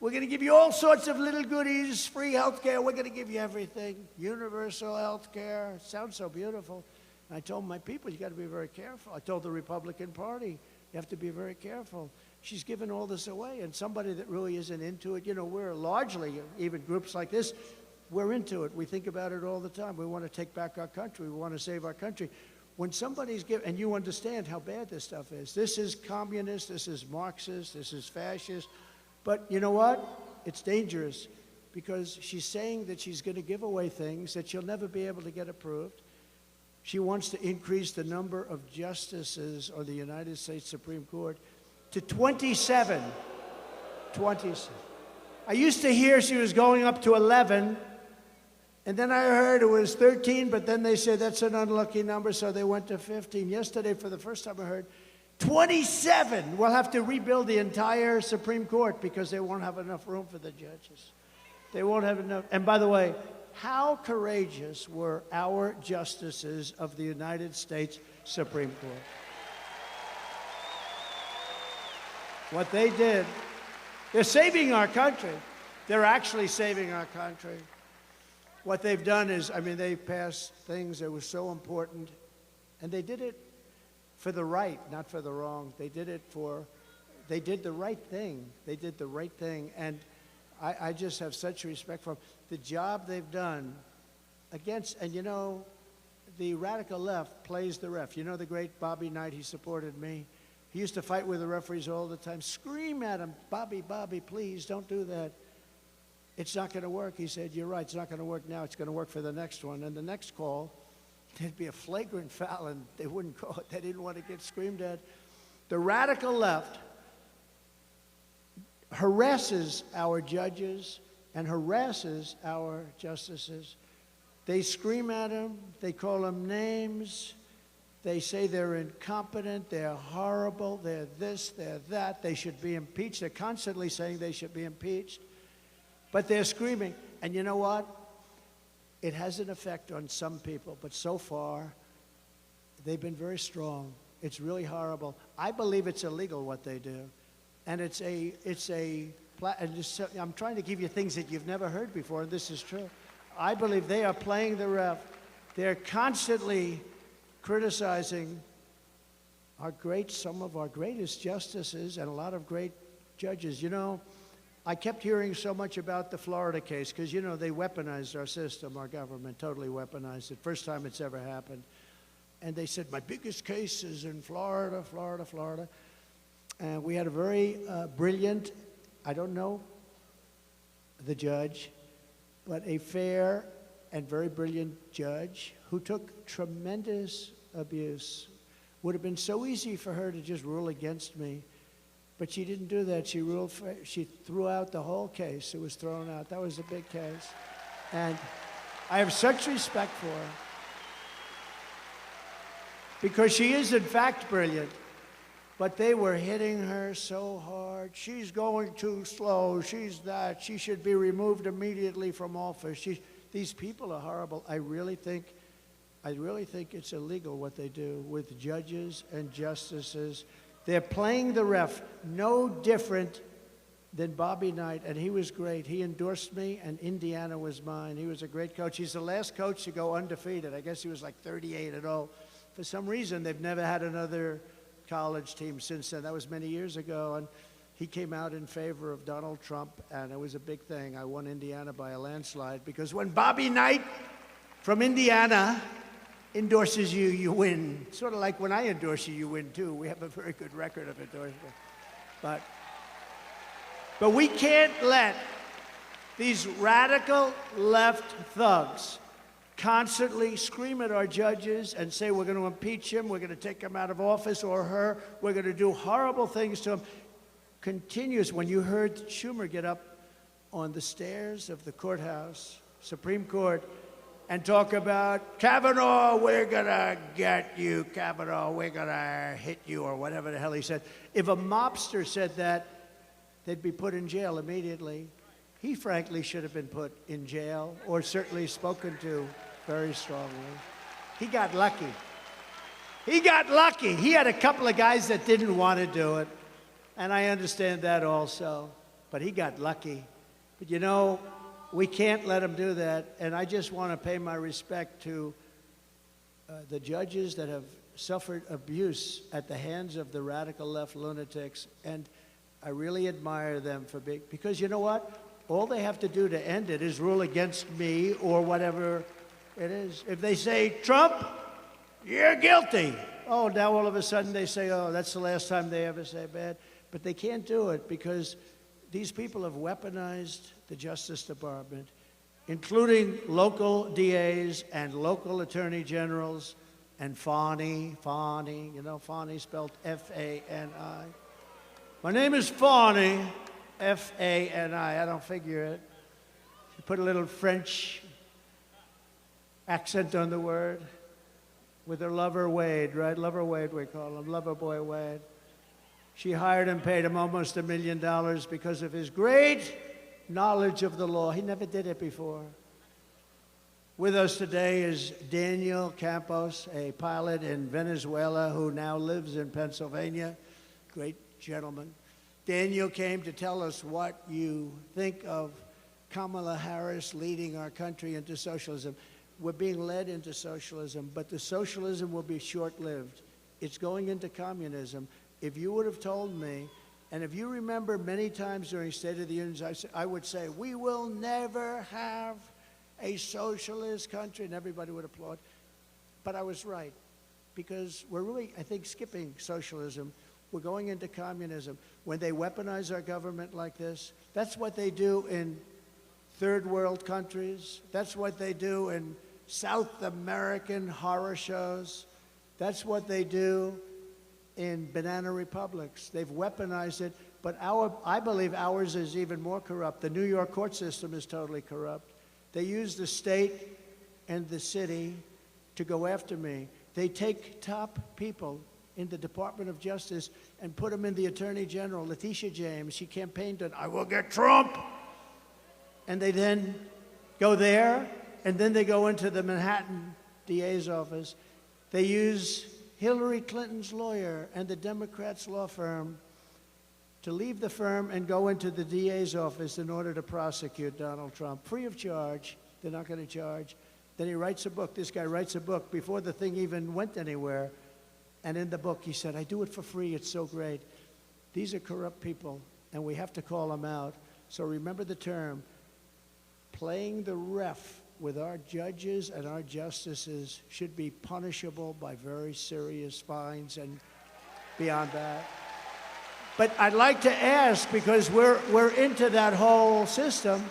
we're going to give you all sorts of little goodies, free health care, we're going to give you everything, universal health care, it sounds so beautiful. And I told my people, you got to be very careful. I told the Republican Party, you have to be very careful. She's given all this away, and somebody that really isn't into it, you know, we're largely, even groups like this, we're into it. We think about it all the time. We want to take back our country. We want to save our country. When somebody's given, and you understand how bad this stuff is. This is communist, this is Marxist, this is fascist. But you know what? It's dangerous, because she's saying that she's going to give away things that she'll never be able to get approved. She wants to increase the number of justices on the United States Supreme Court to 27. 27. I used to hear she was going up to 11, and then I heard it was 13, but then they said that's an unlucky number, so they went to 15. Yesterday, for the first time, I heard 27. We'll have to rebuild the entire Supreme Court because they won't have enough room for the judges. They won't have enough. And by the way, how courageous were our justices of the United States Supreme Court? What they did, they're saving our country. They're actually saving our country. What they've done is, I mean, they've passed things that were so important, and they did it for the right, not for the wrong. They did the right thing. They did the right thing, and I just have such respect for them. The job they've done against, and you know, the radical left plays the ref. You know the great Bobby Knight, he supported me. He used to fight with the referees all the time, scream at him, Bobby, please, don't do that. It's not going to work. He said, you're right, it's not going to work now, it's going to work for the next one. And the next call, there'd be a flagrant foul, and they wouldn't call it. They didn't want to get screamed at. The radical left harasses our judges and harasses our justices. They scream at them, they call them names, they say they're incompetent, they're horrible, they're this, they're that, they should be impeached. They're constantly saying they should be impeached, but they're screaming. And you know what? It has an effect on some people, but so far, they've been very strong. It's really horrible. I believe it's illegal what they do. And I'm trying to give you things that you've never heard before, and this is true. I believe they are playing the ref. They're constantly criticizing some of our greatest justices and a lot of great judges. You know, I kept hearing so much about the Florida case because, you know, they weaponized our system, our government totally weaponized it. First time it's ever happened. And they said, my biggest case is in Florida, Florida. And we had a very brilliant, I don't know the judge, but a fair and very brilliant judge who took tremendous abuse. Would have been so easy for her to just rule against me, but she didn't do that. She threw out the whole case. It was thrown out. That was a big case. And I have such respect for her because she is, in fact, brilliant. But they were hitting her so hard. She's going too slow. She's that. She should be removed immediately from office. These people are horrible. I really think it's illegal what they do with judges and justices. They're playing the ref, no different than Bobby Knight, and he was great. He endorsed me, and Indiana was mine. He was a great coach. He's the last coach to go undefeated. I guess he was like 38-0. For some reason, they've never had another college team since then. That was many years ago, and he came out in favor of Donald Trump, and it was a big thing. I won Indiana by a landslide because when Bobby Knight from Indiana endorses you, you win. Sort of like when I endorse you, you win too. We have a very good record of endorsement. But we can't let these radical left thugs constantly scream at our judges and say we're going to impeach him, we're going to take him out of office, or her, we're going to do horrible things to him. Continues. When you heard Schumer get up on the stairs of the courthouse, Supreme Court, and talk about, Kavanaugh, we're going to get you, Kavanaugh, we're going to hit you, or whatever the hell he said. If a mobster said that, they'd be put in jail immediately. He frankly should have been put in jail, or certainly spoken to very strongly. He got lucky. He got lucky. He had a couple of guys that didn't want to do it, and I understand that also, but he got lucky. But you know, we can't let him do that, and I just want to pay my respect to the judges that have suffered abuse at the hands of the radical left lunatics, and I really admire them for being, because you know what? All they have to do to end it is rule against me or whatever it is. If they say, Trump, you're guilty. Oh, now all of a sudden they say, oh, that's the last time they ever say bad. But they can't do it because these people have weaponized the Justice Department, including local DAs and local attorney generals and Fani, you know, Fani spelled F-A-N-I. My name is Fani. F-A-N-I, I don't figure it. She put a little French accent on the word with her lover Wade, right? Lover Wade, we call him, lover boy Wade. She hired him, paid him almost $1 million because of his great knowledge of the law. He never did it before. With us today is Daniel Campos, a pilot in Venezuela who now lives in Pennsylvania. Great gentleman. Daniel came to tell us what you think of Kamala Harris leading our country into socialism. We're being led into socialism, but the socialism will be short-lived. It's going into communism. If you would have told me, and if you remember many times during State of the Union, I would say, we will never have a socialist country, and everybody would applaud. But I was right, because we're really, I think, skipping socialism. We're going into communism. When they weaponize our government like this, that's what they do in third world countries. That's what they do in South American horror shows. That's what they do in banana republics. They've weaponized it, but I believe ours is even more corrupt. The New York court system is totally corrupt. They use the state and the city to go after me. They take top people in the Department of Justice and put them in the Attorney General. Letitia James, she campaigned on, I will get Trump. And they then go there, and then they go into the Manhattan DA's office. They use Hillary Clinton's lawyer and the Democrats' law firm to leave the firm and go into the DA's office in order to prosecute Donald Trump, free of charge. They're not going to charge. Then he writes a book. This guy writes a book before the thing even went anywhere. And in the book, he said, I do it for free. It's so great. These are corrupt people, and we have to call them out. So remember the term, playing the ref with our judges and our justices should be punishable by very serious fines and beyond that. But I'd like to ask, because we're into that whole system,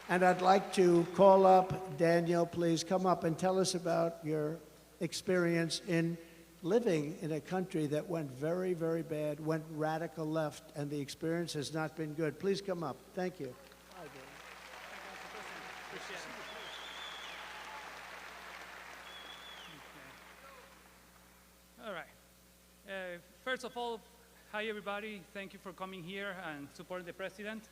and I'd like to call up Daniel. Please come up and tell us about your experience in living in a country that went very, very bad, went radical left, and the experience has not been good. Please come up. Thank you. Hi, Daniel. All right. First of all, hi everybody. Thank you for coming here and supporting the president.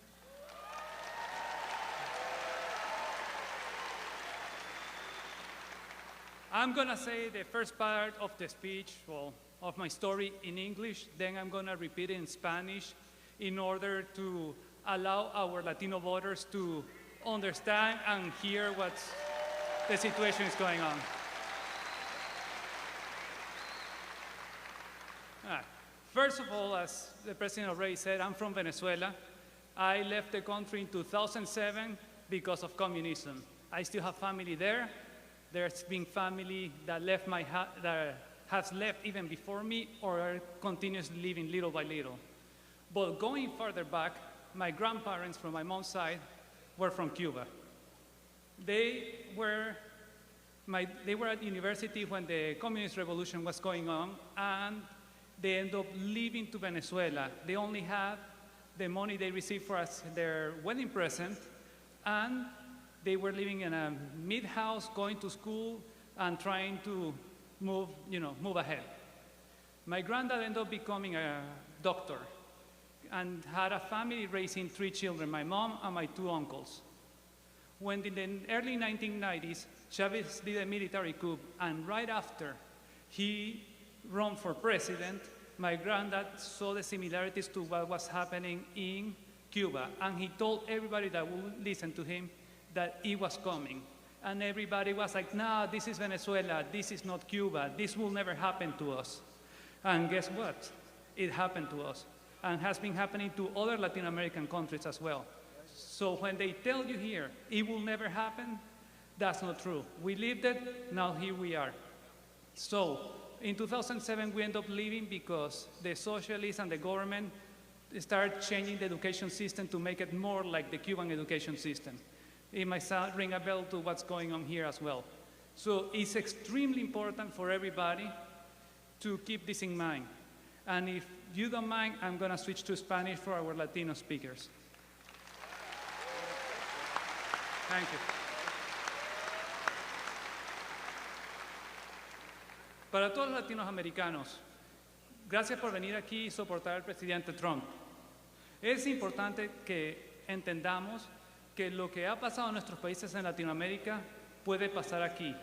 I'm gonna say the first part of the speech, well, of my story in English, then I'm gonna repeat it in Spanish in order to allow our Latino voters to understand and hear what the situation is going on. First of all, as the president already said, I'm from Venezuela. I left the country in 2007 because of communism. I still have family there. There's been family that that has left even before me or are continuously living little by little. But going further back, my grandparents from my mom's side were from Cuba. They were at university when the communist revolution was going on, and they ended up leaving to Venezuela. They only had the money they received for their wedding present, and they were living in a mid-house, going to school, and trying to move ahead. My granddad ended up becoming a doctor and had a family raising 3 children, my mom and my 2 uncles. When in the early 1990s, Chavez did a military coup, and right after he ran for president, my granddad saw the similarities to what was happening in Cuba, and he told everybody that would listen to him that it was coming. And everybody was like, no, this is Venezuela, this is not Cuba, this will never happen to us. And guess what? It happened to us, and has been happening to other Latin American countries as well. So when they tell you here, it will never happen, that's not true. We lived it, now here we are. So in 2007, we ended up leaving because the socialists and the government started changing the education system to make it more like the Cuban education system. It might ring a bell to what's going on here as well. So it's extremely important for everybody to keep this in mind. And if you don't mind, I'm going to switch to Spanish for our Latino speakers. Thank you. Para todos los latinoamericanos, gracias por venir aquí y soportar al presidente Trump. Es importante que entendamos que lo que ha pasado en nuestros países en Latinoamérica puede pasar aquí.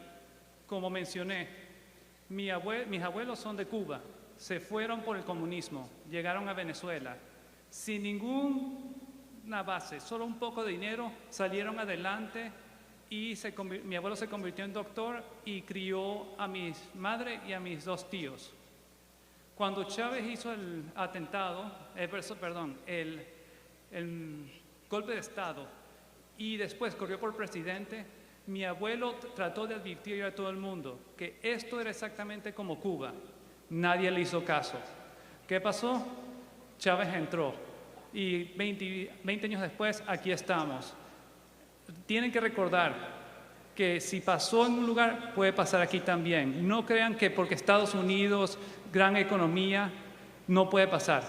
Como mencioné, mis abuelos son de Cuba, se fueron por el comunismo, llegaron a Venezuela, sin ninguna base, solo un poco de dinero, salieron adelante y mi abuelo se convirtió en doctor y crió a mi madre y a mis dos tíos. Cuando Chávez hizo el atentado, el golpe de Estado y después corrió por presidente, mi abuelo trató de advertir a todo el mundo que esto era exactamente como Cuba. Nadie le hizo caso. ¿Qué pasó? Chávez entró y 20 años después aquí estamos. Tienen que recordar que si pasó en un lugar, puede pasar aquí también. No crean que porque Estados Unidos, gran economía, no puede pasar.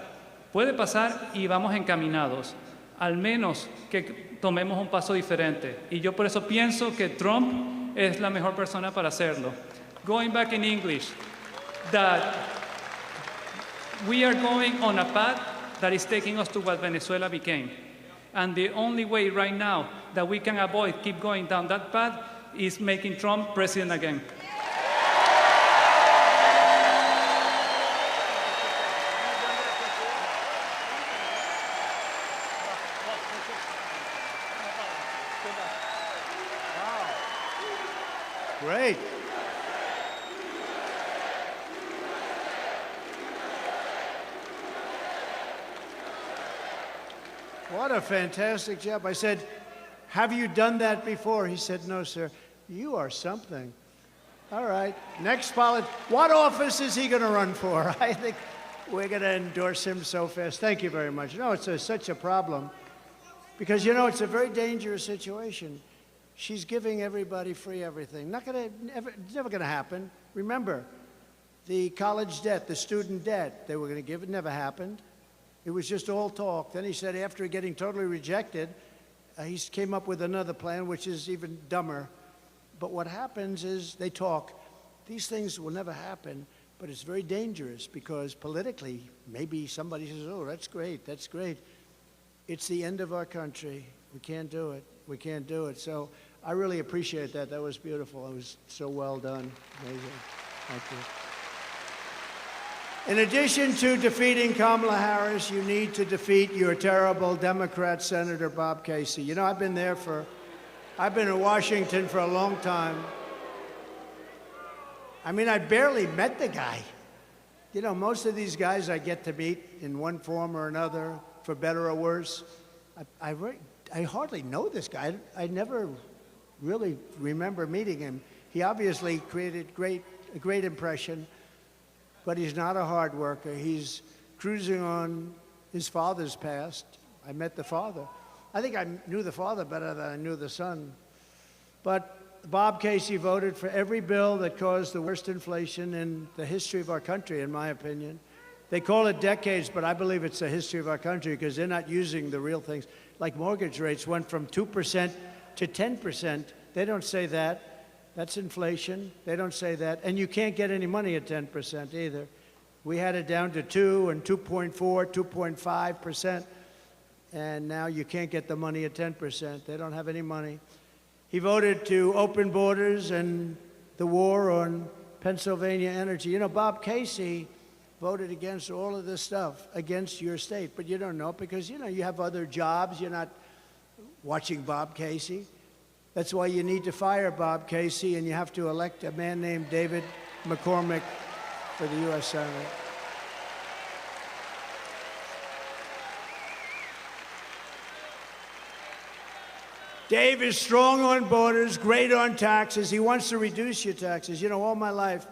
Puede pasar y vamos encaminados. Al menos que tomemos un paso diferente. Y yo por eso pienso que Trump es la mejor persona para hacerlo. Going back in English, that we are going on a path that is taking us to what Venezuela became. And the only way right now that we can avoid keep going down that path is making Trump president again. Great. What a fantastic job. I said, have you done that before? He said, no, sir. You are something. All right. Next what office is he going to run for? I think we're going to endorse him so fast. Thank you very much. No, it's such a problem because, you know, it's a very dangerous situation. She's giving everybody free everything. It's never going to happen. Remember, the college debt, the student debt they were going to give, it never happened. It was just all talk. Then he said after getting totally rejected, he came up with another plan, which is even dumber. But what happens is they talk. These things will never happen, but it's very dangerous because politically, maybe somebody says, oh, that's great, that's great. It's the end of our country. We can't do it. We can't do it. So I really appreciate that. That was beautiful. It was so well done. Amazing. Thank you. In addition to defeating Kamala Harris, you need to defeat your terrible Democrat Senator Bob Casey. You know, I've been in Washington for a long time. I mean, I barely met the guy. You know, most of these guys I get to meet in one form or another, for better or worse. I hardly know this guy. I never really remember meeting him. He obviously created a great impression, but he's not a hard worker. He's cruising on his father's past. I met the father. I think I knew the father better than I knew the son. But Bob Casey voted for every bill that caused the worst inflation in the history of our country, in my opinion. They call it decades, but I believe it's the history of our country because they're not using the real things. Like mortgage rates went from 2% to 10%. They don't say that. That's inflation. They don't say that. And you can't get any money at 10% either. We had it down to 2 and 2.4, 2.5%. And now you can't get the money at 10%. They don't have any money. He voted to open borders and the war on Pennsylvania energy. You know, Bob Casey voted against all of this stuff, against your state. But you don't know because, you know, you have other jobs. You're not watching Bob Casey. That's why you need to fire Bob Casey, and you have to elect a man named David McCormick for the U.S. Senate. Dave is strong on borders, great on taxes. He wants to reduce your taxes. You know, all my life,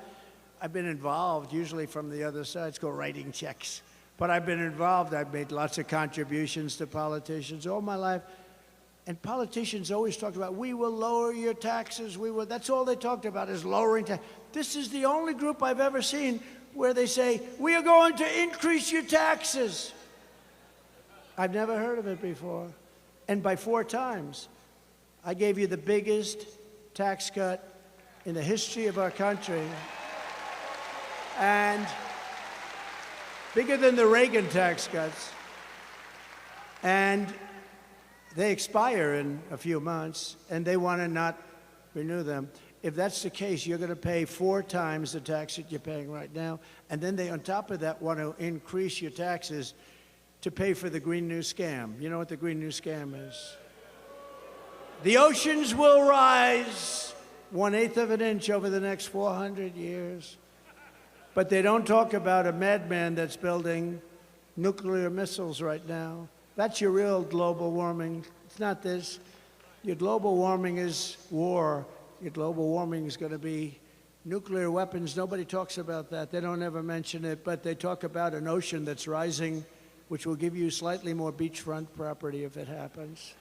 I've been involved, usually from the other side. It's called writing checks. But I've been involved. I've made lots of contributions to politicians all my life. And politicians always talk about, we will lower your taxes. That's all they talked about is lowering taxes. This is the only group I've ever seen where they say, we are going to increase your taxes. I've never heard of it before. And by 4 times. I gave you the biggest tax cut in the history of our country. And bigger than the Reagan tax cuts. And they expire in a few months, and they want to not renew them. If that's the case, you're going to pay 4 times the tax that you're paying right now. And then they, on top of that, want to increase your taxes to pay for the Green New Scam. You know what the Green New Scam is? The oceans will rise 1/8 of an inch over the next 400 years. But they don't talk about a madman that's building nuclear missiles right now. That's your real global warming. It's not this. Your global warming is war. Your global warming is going to be nuclear weapons. Nobody talks about that. They don't ever mention it, but they talk about an ocean that's rising, which will give you slightly more beachfront property if it happens.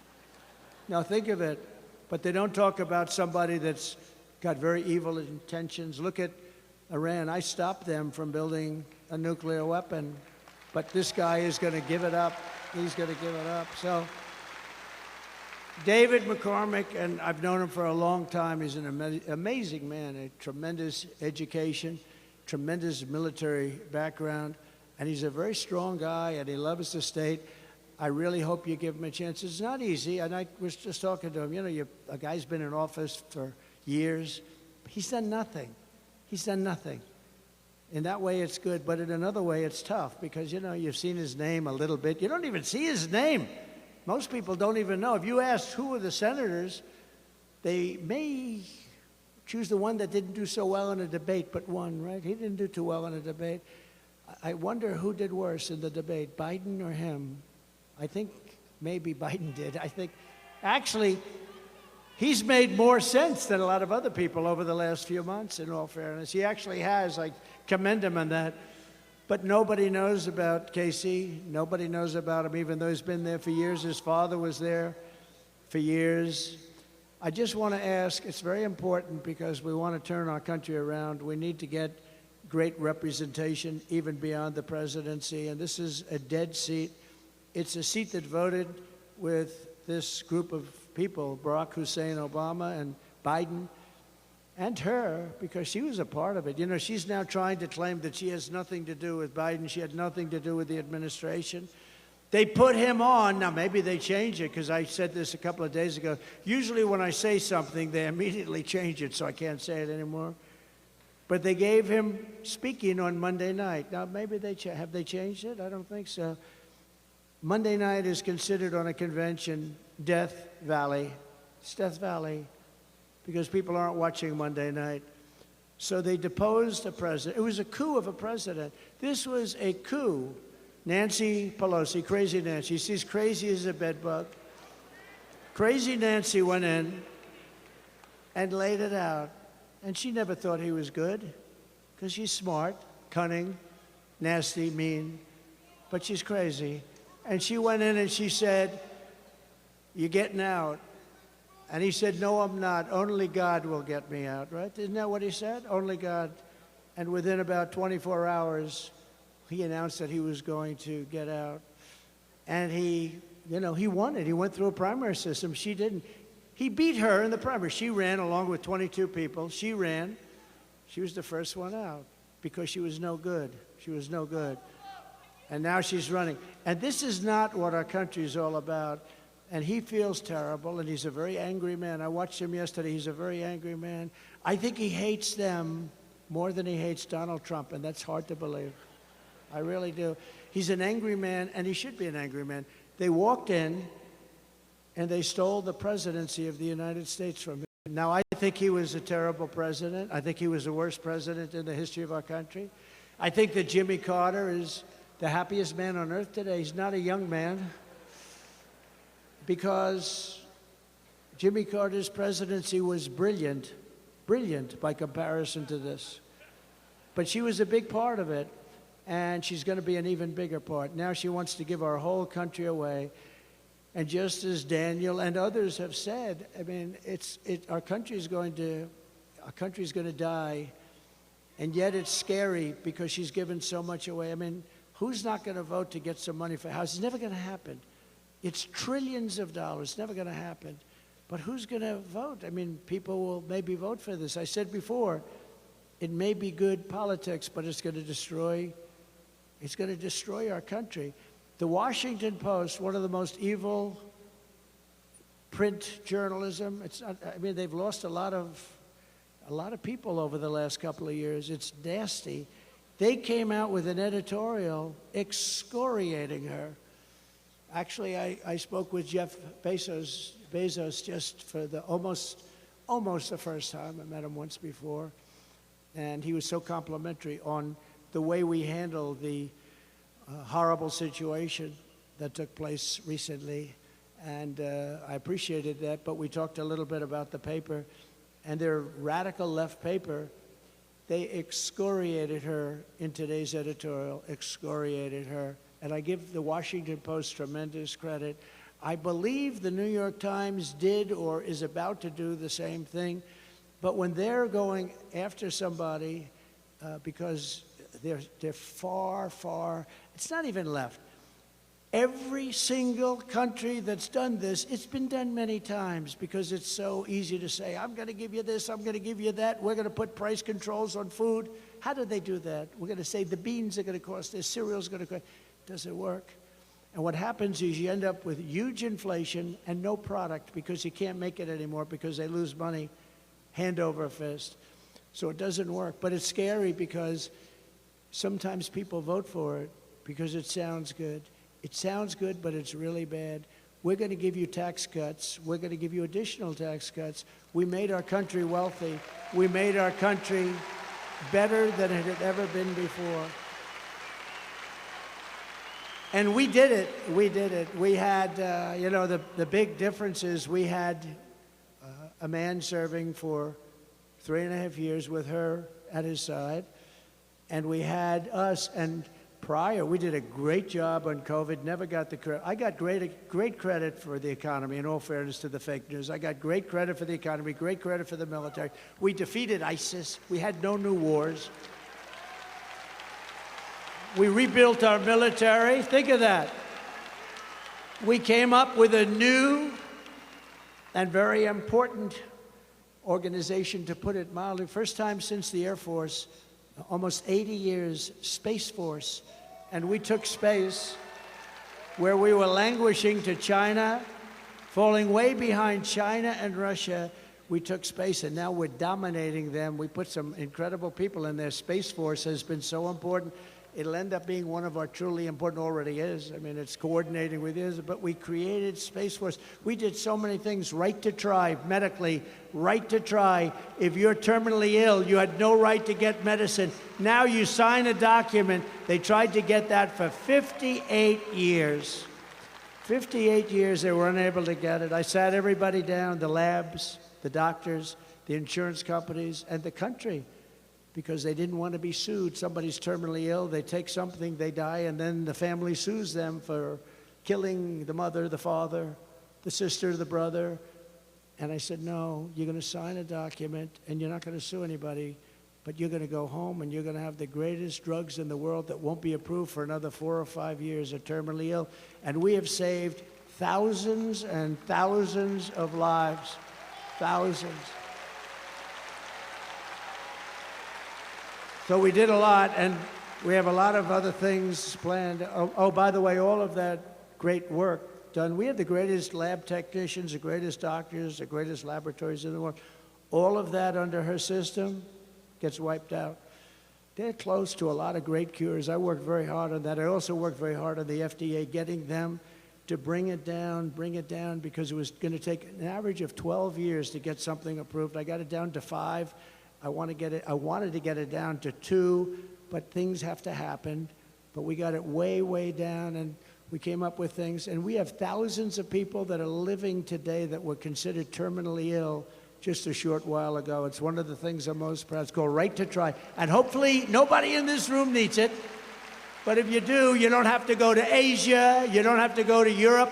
Now think of it. But they don't talk about somebody that's got very evil intentions. Look at Iran. I stopped them from building a nuclear weapon, but this guy is going to give it up. He's going to give it up. So David McCormick, and I've known him for a long time. He's an amazing man, a tremendous education, tremendous military background, and he's a very strong guy, and he loves the state. I really hope you give him a chance. It's not easy, and I was just talking to him. You know, a guy's been in office for years. He's done nothing. He's done nothing. In that way, it's good, but in another way, it's tough because, you know, you've seen his name a little bit. You don't even see his name. Most people don't even know. If you ask who are the senators, they may choose the one that didn't do so well in a debate, but won, right? He didn't do too well in a debate. I wonder who did worse in the debate, Biden or him? I think maybe Biden did. I think, actually, he's made more sense than a lot of other people over the last few months, in all fairness. He actually has. I commend him on that. But nobody knows about Casey. Nobody knows about him, even though he's been there for years. His father was there for years. I just want to ask, it's very important because we want to turn our country around. We need to get great representation, even beyond the presidency. And this is a dead seat. It's a seat that voted with this group of people, Barack Hussein Obama and Biden, and her, because she was a part of it. You know, she's now trying to claim that she has nothing to do with Biden. She had nothing to do with the administration. They put him on. Now, maybe they change it, because I said this a couple of days ago. Usually when I say something, they immediately change it, so I can't say it anymore. But they gave him speaking on Monday night. Now, maybe have they changed it? I don't think so. Monday night is considered on a convention Death Valley. It's Death Valley because people aren't watching Monday night. So they deposed a president. It was a coup of a president. This was a coup. Nancy Pelosi, crazy Nancy. She's crazy as a bedbug. Crazy Nancy went in and laid it out. And she never thought he was good because she's smart, cunning, nasty, mean, but she's crazy. And she went in and she said, "You're getting out." And he said, "No, I'm not. Only God will get me out," right? Isn't that what he said? Only God. And within about 24 hours, he announced that he was going to get out. And he won it. He went through a primary system. She didn't. He beat her in the primary. She ran along with 22 people. She ran. She was the first one out because she was no good. She was no good. And now she's running. And this is not what our country is all about. And he feels terrible, and he's a very angry man. I watched him yesterday. He's a very angry man. I think he hates them more than he hates Donald Trump, and that's hard to believe. I really do. He's an angry man, and he should be an angry man. They walked in, and they stole the presidency of the United States from him. Now, I think he was a terrible president. I think he was the worst president in the history of our country. I think that Jimmy Carter is the happiest man on earth today. He's not a young man, because Jimmy Carter's presidency was brilliant by comparison to this. But she was a big part of it, and she's going to be an even bigger part. Now she wants to give our whole country away. And just as Daniel and others have said, I mean, our country's going to die, and yet it's scary because she's given so much away. I mean, who's not going to vote to get some money for a house? It's never going to happen. It's trillions of dollars. It's never going to happen. But who's going to vote? I mean, people will maybe vote for this. I said before, it may be good politics, but it's going to destroy our country. The Washington Post, one of the most evil print journalism. They've lost a lot of people over the last couple of years. It's nasty. They came out with an editorial excoriating her. Actually, I spoke with Jeff Bezos just for almost the first time. I met him once before, and he was so complimentary on the way we handled the horrible situation that took place recently, and I appreciated that. But we talked a little bit about the paper, and their radical left paper. They excoriated her in today's editorial, excoriated her. And I give the Washington Post tremendous credit. I believe the New York Times did or is about to do the same thing. But when they're going after somebody because they're far, far, it's not even left. Every single country that's done this, it's been done many times because it's so easy to say, I'm going to give you this, I'm going to give you that, we're going to put price controls on food. How do they do that? We're going to say the beans are going to cost this, cereal's going to cost. Does it work? And what happens is you end up with huge inflation and no product because you can't make it anymore because they lose money hand over fist. So it doesn't work. But it's scary because sometimes people vote for it because it sounds good. It sounds good, but it's really bad. We're going to give you tax cuts. We're going to give you additional tax cuts. We made our country wealthy. We made our country better than it had ever been before. And we did it. We did it. We had, the big difference is we had a man serving for 3.5 years with her at his side. And we had us, and prior, we did a great job on COVID, never got the credit. I got great credit for the economy, in all fairness to the fake news. I got great credit for the economy, great credit for the military. We defeated ISIS. We had no new wars. We rebuilt our military. Think of that. We came up with a new and very important organization, to put it mildly. First time since the Air Force, almost 80 years, Space Force. And we took space where we were languishing to China, falling way behind China and Russia. We took space, and now we're dominating them. We put some incredible people in there. Space Force has been so important. It'll end up being one of our truly important, already is. I mean, it's coordinating with this, but we created Space Force. We did so many things, right to try, medically, right to try. If you're terminally ill, you had no right to get medicine. Now you sign a document. They tried to get that for 58 years. 58 years they were unable to get it. I sat everybody down, the labs, the doctors, the insurance companies, and the country, because they didn't want to be sued. Somebody's terminally ill, they take something, they die, and then the family sues them for killing the mother, the father, the sister, the brother. And I said, no, you're going to sign a document, and you're not going to sue anybody, but you're going to go home, and you're going to have the greatest drugs in the world that won't be approved for another 4 or 5 years, are terminally ill. And we have saved thousands and thousands of lives. Thousands. So we did a lot, and we have a lot of other things planned. Oh, by the way, all of that great work done. We have the greatest lab technicians, the greatest doctors, the greatest laboratories in the world. All of that under her system gets wiped out. They're close to a lot of great cures. I worked very hard on that. I also worked very hard on the FDA, getting them to bring it down, because it was going to take an average of 12 years to get something approved. I got it down to 5. I wanted to get it down to 2, but things have to happen. But we got it way, way down, and we came up with things. And we have thousands of people that are living today that were considered terminally ill just a short while ago. It's one of the things I'm most proud of. It's called Right to Try. And hopefully nobody in this room needs it. But if you do, you don't have to go to Asia. You don't have to go to Europe.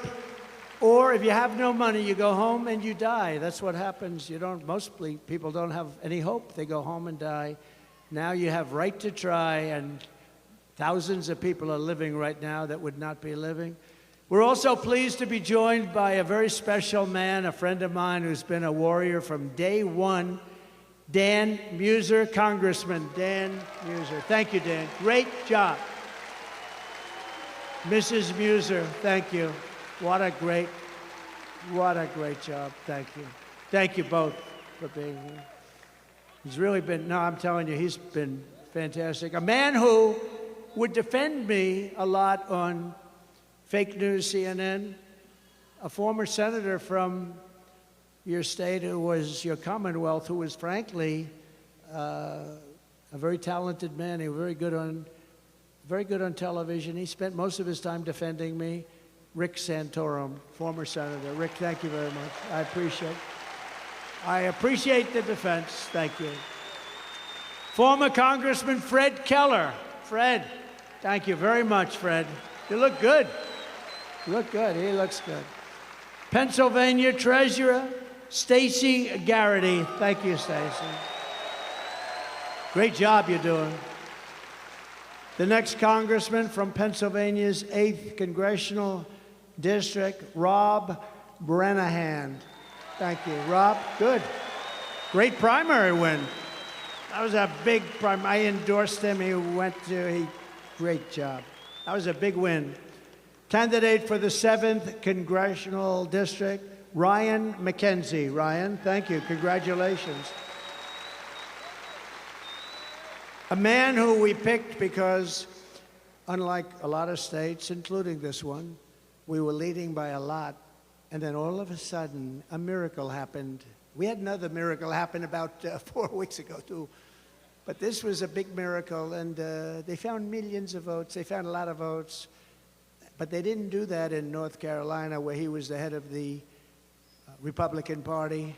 Or if you have no money, you go home and you die. That's what happens. Mostly people don't have any hope. They go home and die. Now you have Right to Try, and thousands of people are living right now that would not be living. We're also pleased to be joined by a very special man, a friend of mine who's been a warrior from day one, Dan Muser, Congressman Dan Muser. Thank you, Dan. Great job. Mrs. Muser, thank you. What a great job. Thank you. Thank you both for being here. He's really been, I'm telling you, he's been fantastic. A man who would defend me a lot on Fake news, CNN. A former senator from your state who was your Commonwealth, who was frankly a very talented man. He was very good on television. He spent most of his time defending me. Rick Santorum, former senator. Rick, thank you very much. I appreciate the defense. Thank you. Former Congressman Fred Keller. Fred, thank you very much, Fred. You look good. You look good. He looks good. Pennsylvania Treasurer Stacey Garrity. Thank you, Stacey. Great job you're doing. The next congressman from Pennsylvania's 8th Congressional District, Rob Brennahan. Thank you, Rob. Good. Great primary win. That was a big primary. I endorsed him. Great job. That was a big win. Candidate for the 7th Congressional District, Ryan McKenzie. Ryan, thank you. Congratulations. A man who we picked because, unlike a lot of states, including this one, we were leading by a lot, and then all of a sudden, a miracle happened. We had another miracle happen about 4 weeks ago, too. But this was a big miracle, and they found millions of votes. They found a lot of votes. But they didn't do that in North Carolina, where he was the head of the Republican Party.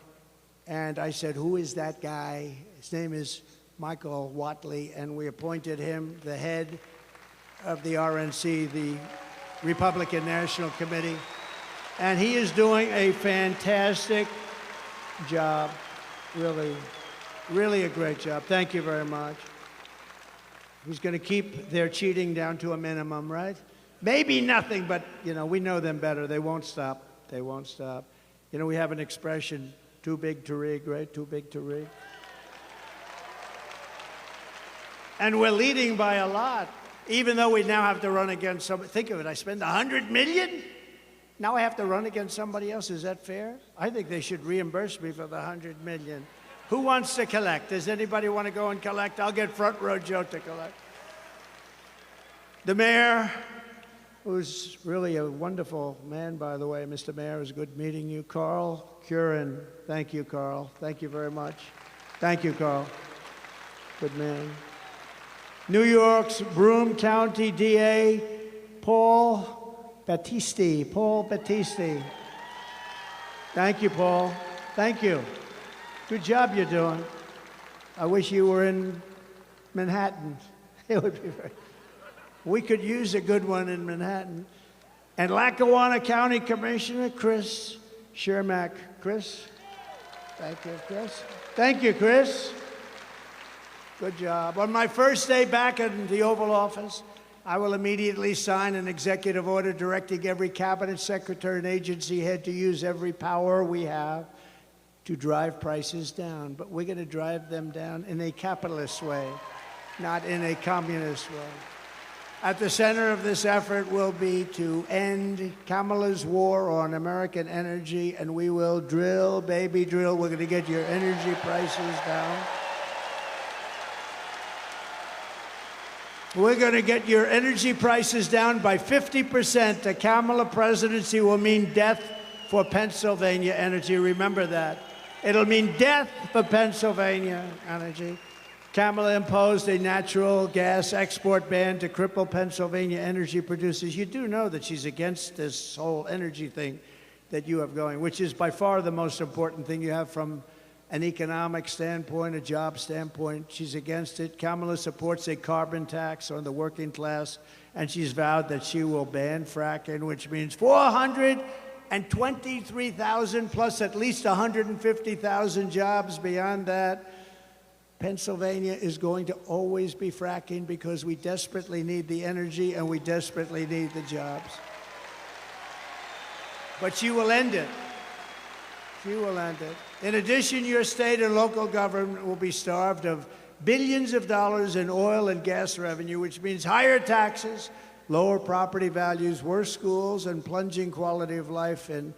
And I said, who is that guy? His name is Michael Whatley, and we appointed him the head of the RNC, the Republican National Committee. And he is doing a fantastic job. Really, really a great job. Thank you very much. He's going to keep their cheating down to a minimum, right? Maybe nothing, but, you know, we know them better. They won't stop. They won't stop. You know, we have an expression, too big to rig, right? Too big to rig. And we're leading by a lot, even though we now have to run against somebody. Think of it, I spend $100 million? Now I have to run against somebody else. Is that fair? I think they should reimburse me for the $100 million. Who wants to collect? Does anybody want to go and collect? I'll get front row Joe to collect. The mayor, who's really a wonderful man, by the way. Mr. Mayor, it was good meeting you. Carl Curran. Thank you, Carl. Thank you very much. Thank you, Carl. Good man. New York's Broome County DA, Paul Battisti. Paul Battisti. Thank you, Paul. Thank you. Good job you're doing. I wish you were in Manhattan. It would be very... We could use a good one in Manhattan. And Lackawanna County Commissioner Chris Shermack. Chris? Thank you, Chris. Thank you, Chris. Good job. On my first day back in the Oval Office, I will immediately sign an executive order directing every cabinet secretary and agency head to use every power we have to drive prices down. But we're going to drive them down in a capitalist way, not in a communist way. At the center of this effort will be to end Kamala's war on American energy, and we will drill, baby, drill. We're going to get your energy prices down. We're going to get your energy prices down by 50%. The Kamala presidency will mean death for Pennsylvania energy. Remember that. It'll mean death for Pennsylvania energy. Kamala imposed a natural gas export ban to cripple Pennsylvania energy producers. You do know that she's against this whole energy thing that you have going, which is by far the most important thing you have from an economic standpoint, a job standpoint. She's against it. Kamala supports a carbon tax on the working class, and she's vowed that she will ban fracking, which means 423,000 plus at least 150,000 jobs beyond that. Pennsylvania is going to always be fracking because we desperately need the energy and we desperately need the jobs. But she will end it. She will end it. In addition, your state and local government will be starved of billions of dollars in oil and gas revenue, which means higher taxes, lower property values, worse schools, and plunging quality of life in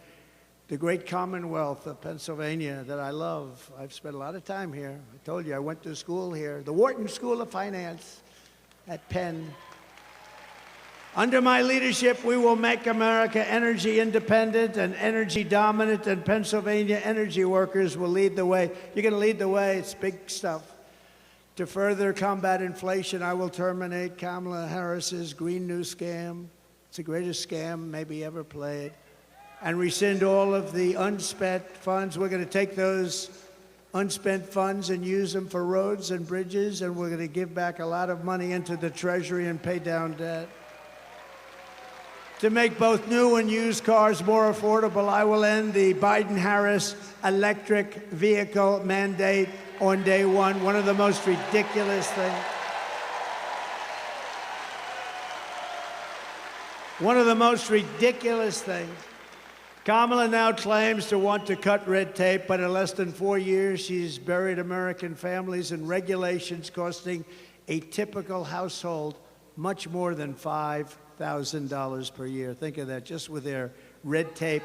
the great Commonwealth of Pennsylvania that I love. I've spent a lot of time here. I told you I went to school here, the Wharton School of Finance at Penn. Under my leadership, we will make America energy independent and energy dominant, and Pennsylvania energy workers will lead the way. You're going to lead the way. It's big stuff. To further combat inflation, I will terminate Kamala Harris's Green New Scam. It's the greatest scam maybe ever played. And rescind all of the unspent funds. We're going to take those unspent funds and use them for roads and bridges, and we're going to give back a lot of money into the Treasury and pay down debt. To make both new and used cars more affordable, I will end the Biden-Harris electric vehicle mandate on day one. One of the most ridiculous things. One of the most ridiculous things. Kamala now claims to want to cut red tape, but in less than 4 years, she's buried American families in regulations costing a typical household much more than $5,000 per year. Think of that, just with their red tape.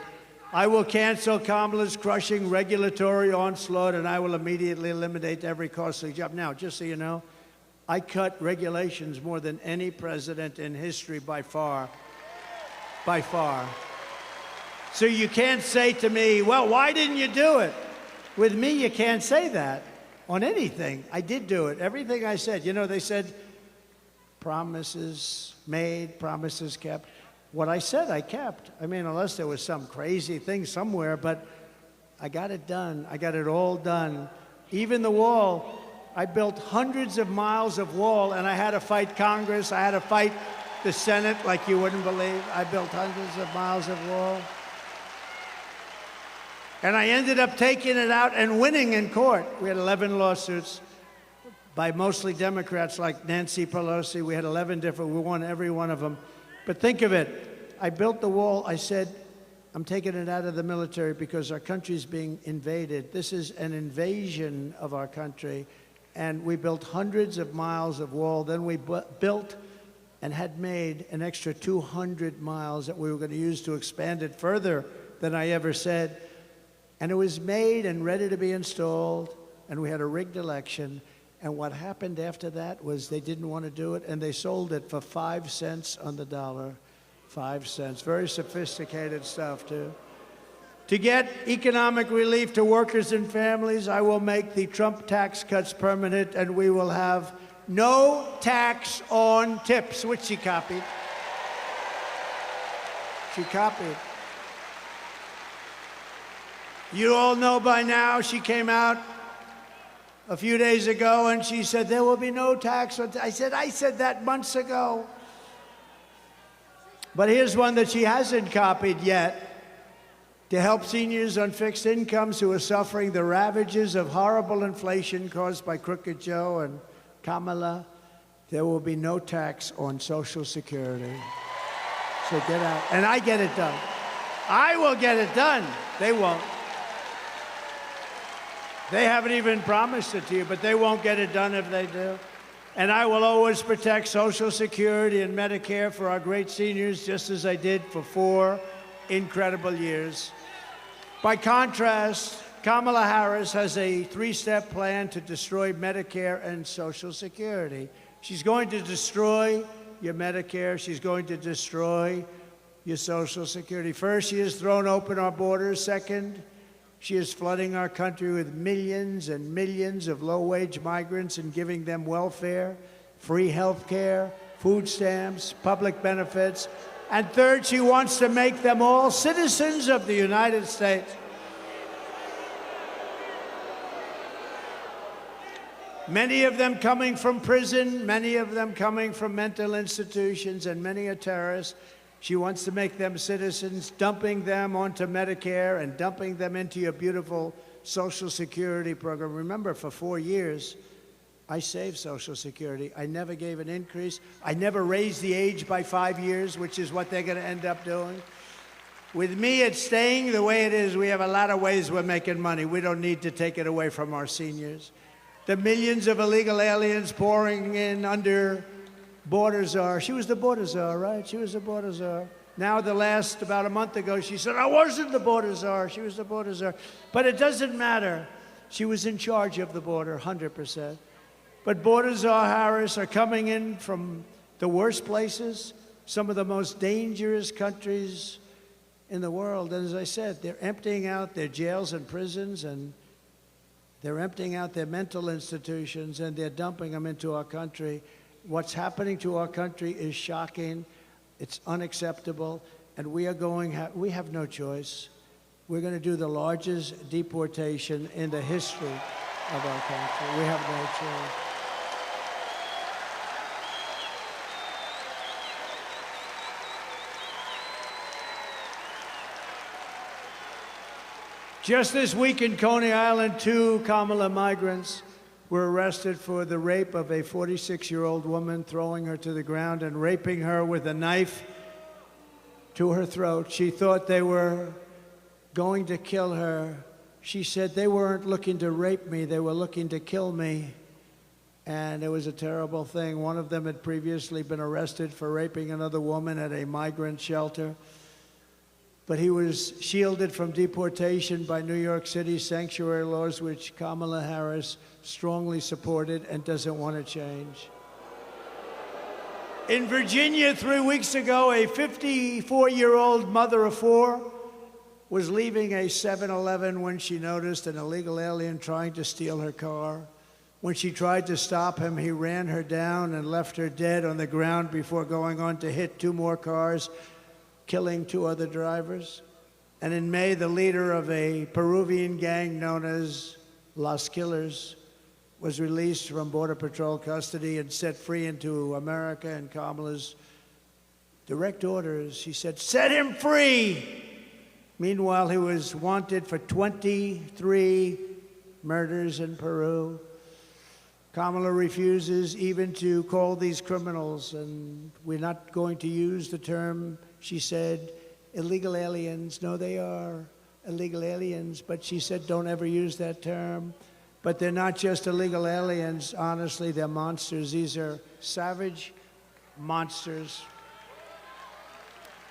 I will cancel Kamala's crushing regulatory onslaught, and I will immediately eliminate every costly job. Now, just so you know, I cut regulations more than any president in history by far. By far. So you can't say to me, well, why didn't you do it? With me, you can't say that on anything. I did do it. Everything I said. You know, they said promises made, promises kept. What I said, I kept. I mean, unless there was some crazy thing somewhere, but I got it done. I got it all done. Even the wall. I built hundreds of miles of wall, and I had to fight Congress. I had to fight the Senate like you wouldn't believe. I built hundreds of miles of wall. And I ended up taking it out and winning in court. We had 11 lawsuits by mostly Democrats like Nancy Pelosi. We had 11 different, we won every one of them. But think of it. I built the wall. I said, I'm taking it out of the military because our country's being invaded. This is an invasion of our country. And we built hundreds of miles of wall. Then we built and had made an extra 200 miles that we were going to use to expand it further than I ever said. And it was made and ready to be installed, and we had a rigged election. And what happened after that was they didn't want to do it, and they sold it for 5 cents on the dollar. 5 cents. Very sophisticated stuff, too. To get economic relief to workers and families, I will make the Trump tax cuts permanent, and we will have no tax on tips, which she copied. She copied. You all know by now, she came out a few days ago and she said, there will be no tax on I said that months ago. But here's one that she hasn't copied yet. To help seniors on fixed incomes who are suffering the ravages of horrible inflation caused by Crooked Joe and Kamala, there will be no tax on Social Security. So get out. And I get it done. I will get it done. They won't. They haven't even promised it to you, but they won't get it done if they do. And I will always protect Social Security and Medicare for our great seniors, just as I did for 4 incredible years. By contrast, Kamala Harris has a 3-step plan to destroy Medicare and Social Security. She's going to destroy your Medicare. She's going to destroy your Social Security. First, she has thrown open our borders. Second, she is flooding our country with millions and millions of low-wage migrants and giving them welfare, free health care, food stamps, public benefits. And third, she wants to make them all citizens of the United States. Many of them coming from prison, many of them coming from mental institutions, and many are terrorists. She wants to make them citizens, dumping them onto Medicare and dumping them into your beautiful Social Security program. Remember, for 4 years, I saved Social Security. I never gave an increase. I never raised the age by 5 years, which is what they're going to end up doing. With me, it's staying the way it is. We have a lot of ways we're making money. We don't need to take it away from our seniors. The millions of illegal aliens pouring in under border czar. She was the border czar, right? She was the border czar. Now, about a month ago, she said, I wasn't the border czar. She was the border czar. But it doesn't matter. She was in charge of the border, 100%. But border czar Harris are coming in from the worst places, some of the most dangerous countries in the world. And as I said, they're emptying out their jails and prisons, and they're emptying out their mental institutions, and they're dumping them into our country. What's happening to our country is shocking. It's unacceptable, and we have no choice. We're going to do the largest deportation in the history of our country. We have no choice. Just this week in Coney Island, 2 Kamala migrants were arrested for the rape of a 46-year-old woman, throwing her to the ground and raping her with a knife to her throat. She thought they were going to kill her. She said they weren't looking to rape me, they were looking to kill me. And it was a terrible thing. One of them had previously been arrested for raping another woman at a migrant shelter. But he was shielded from deportation by New York City's sanctuary laws, which Kamala Harris strongly supported and doesn't want to change. In Virginia, 3 weeks ago, a 54-year-old mother of 4 was leaving a 7-Eleven when she noticed an illegal alien trying to steal her car. When she tried to stop him, he ran her down and left her dead on the ground before going on to hit 2 more cars, killing 2 other drivers. And in May, the leader of a Peruvian gang known as Los Killers was released from Border Patrol custody and set free into America. And Kamala's direct orders, she said, set him free! Meanwhile, he was wanted for 23 murders in Peru. Kamala refuses even to call these criminals, and we're not going to use the term, she said, illegal aliens. No, they are illegal aliens, but she said don't ever use that term. But they're not just illegal aliens. Honestly, they're monsters. These are savage monsters.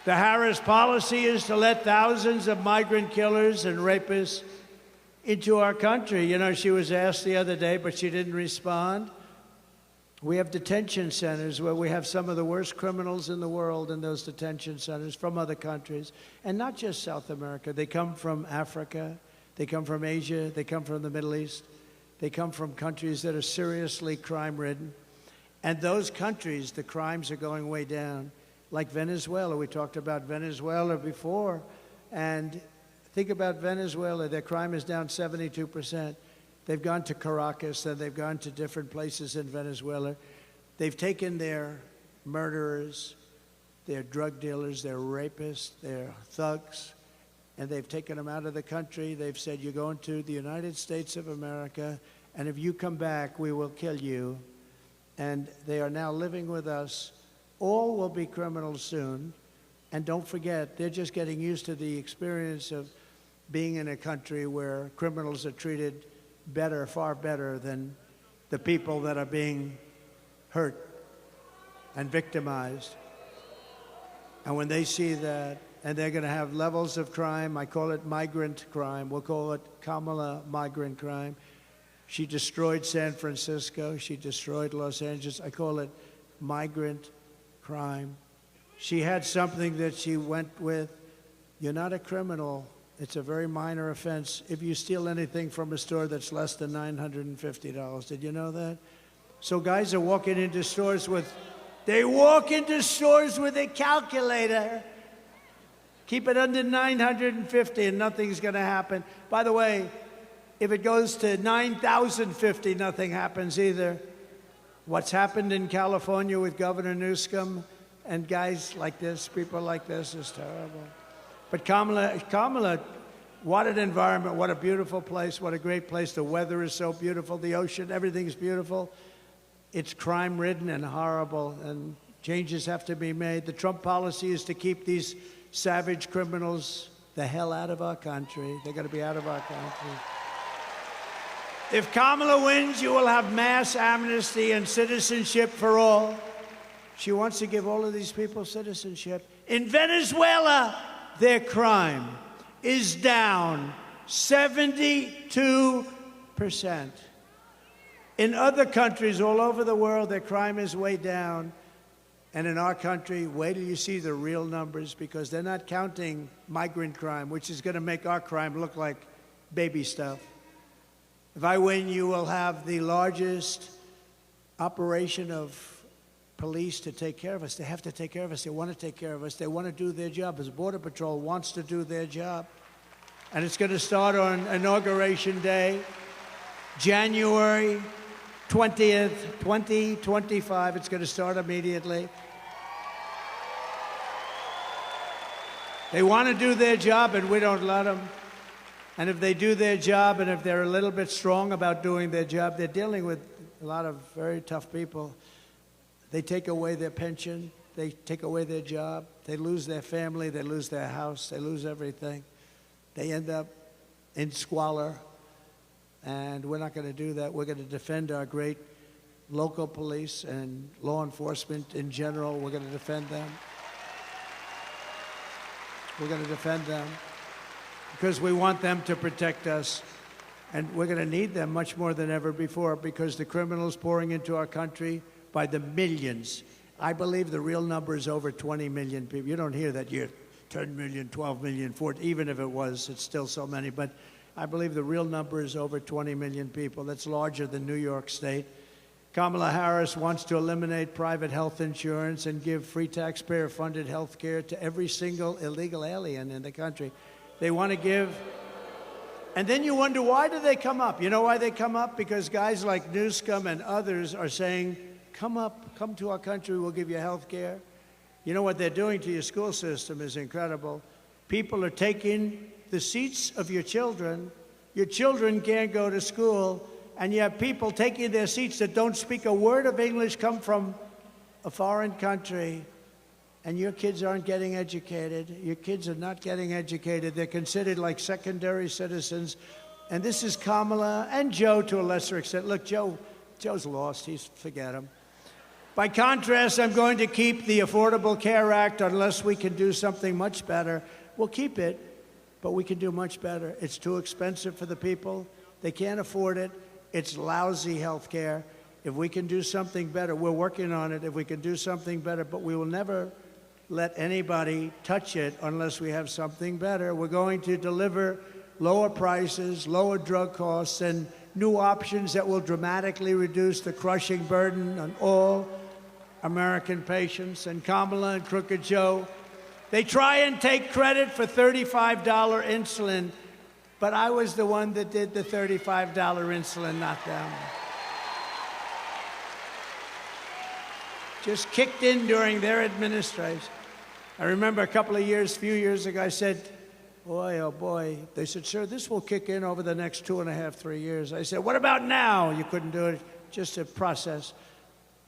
The Harris policy is to let thousands of migrant killers and rapists into our country. You know, she was asked the other day, but she didn't respond. We have detention centers where we have some of the worst criminals in the world in those detention centers from other countries, and not just South America. They come from Africa, they come from Asia, they come from the Middle East, they come from countries that are seriously crime-ridden. And those countries, the crimes are going way down, like Venezuela. We talked about Venezuela before, and think about Venezuela. Their crime is down 72%. They've gone to Caracas, and they've gone to different places in Venezuela. They've taken their murderers, their drug dealers, their rapists, their thugs, and they've taken them out of the country. They've said, you're going to the United States of America, and if you come back, we will kill you. And they are now living with us. All will be criminals soon. And don't forget, they're just getting used to the experience of being in a country where criminals are treated better, far better than the people that are being hurt and victimized. And when they see that, and they're going to have levels of crime, I call it migrant crime. We'll call it Kamala migrant crime. She destroyed San Francisco. She destroyed Los Angeles. I call it migrant crime. She had something that she went with. You're not a criminal. It's a very minor offense if you steal anything from a store that's less than $950. Did you know that? So guys are walking into stores with, they walk into stores with a calculator. Keep it under $950 and nothing's going to happen. By the way, if it goes to $9,050, nothing happens either. What's happened in California with Governor Newsom and guys like this, people like this, is terrible. But Kamala, what an environment, what a beautiful place, what a great place. The weather is so beautiful, the ocean, everything's beautiful. It's crime-ridden and horrible, and changes have to be made. The Trump policy is to keep these savage criminals the hell out of our country. They're going to be out of our country. If Kamala wins, you will have mass amnesty and citizenship for all. She wants to give all of these people citizenship. In Venezuela, their crime is down 72%. In other countries all over the world, their crime is way down. And in our country, wait till you see the real numbers, because they're not counting migrant crime, which is going to make our crime look like baby stuff. If I win, you will have the largest operation of police to take care of us. They have to take care of us. They want to take care of us. They want to do their job. As Border Patrol wants to do their job. And it's going to start on Inauguration Day, January 20th, 2025. It's going to start immediately. They want to do their job, and we don't let them. And if they do their job, and if they're a little bit strong about doing their job, they're dealing with a lot of very tough people. They take away their pension. They take away their job. They lose their family. They lose their house. They lose everything. They end up in squalor. And we're not going to do that. We're going to defend our great local police and law enforcement in general. We're going to defend them. We're going to defend them because we want them to protect us. And we're going to need them much more than ever before, because the criminals pouring into our country by the millions. I believe the real number is over 20 million people. You don't hear that yet. 10 million, 12 million, 14, even if it was, it's still so many. But I believe the real number is over 20 million people. That's larger than New York State. Kamala Harris wants to eliminate private health insurance and give free taxpayer-funded health care to every single illegal alien in the country. They want to give... And then you wonder, why do they come up? You know why they come up? Because guys like Newscomb and others are saying, come to our country, we'll give you health care. You know what they're doing to your school system is incredible. People are taking the seats of your children. Your children can't go to school, and you have people taking their seats that don't speak a word of English, come from a foreign country, and your kids aren't getting educated. Your kids are not getting educated. They're considered like secondary citizens. And this is Kamala and Joe to a lesser extent. Look, Joe's lost. Forget him. By contrast, I'm going to keep the Affordable Care Act unless we can do something much better. We'll keep it, but we can do much better. It's too expensive for the people. They can't afford it. It's lousy health care. If we can do something better, we're working on it. If we can do something better, but we will never let anybody touch it unless we have something better. We're going to deliver lower prices, lower drug costs, and new options that will dramatically reduce the crushing burden on all American patients. And Kamala and Crooked Joe, they try and take credit for $35 insulin, but I was the one that did the $35 insulin, not them. Just kicked in during their administration. I remember a few years ago, I said, boy, oh boy. They said, sir, this will kick in over the next 2.5, 3 years. I said, what about now? You couldn't do it, just a process.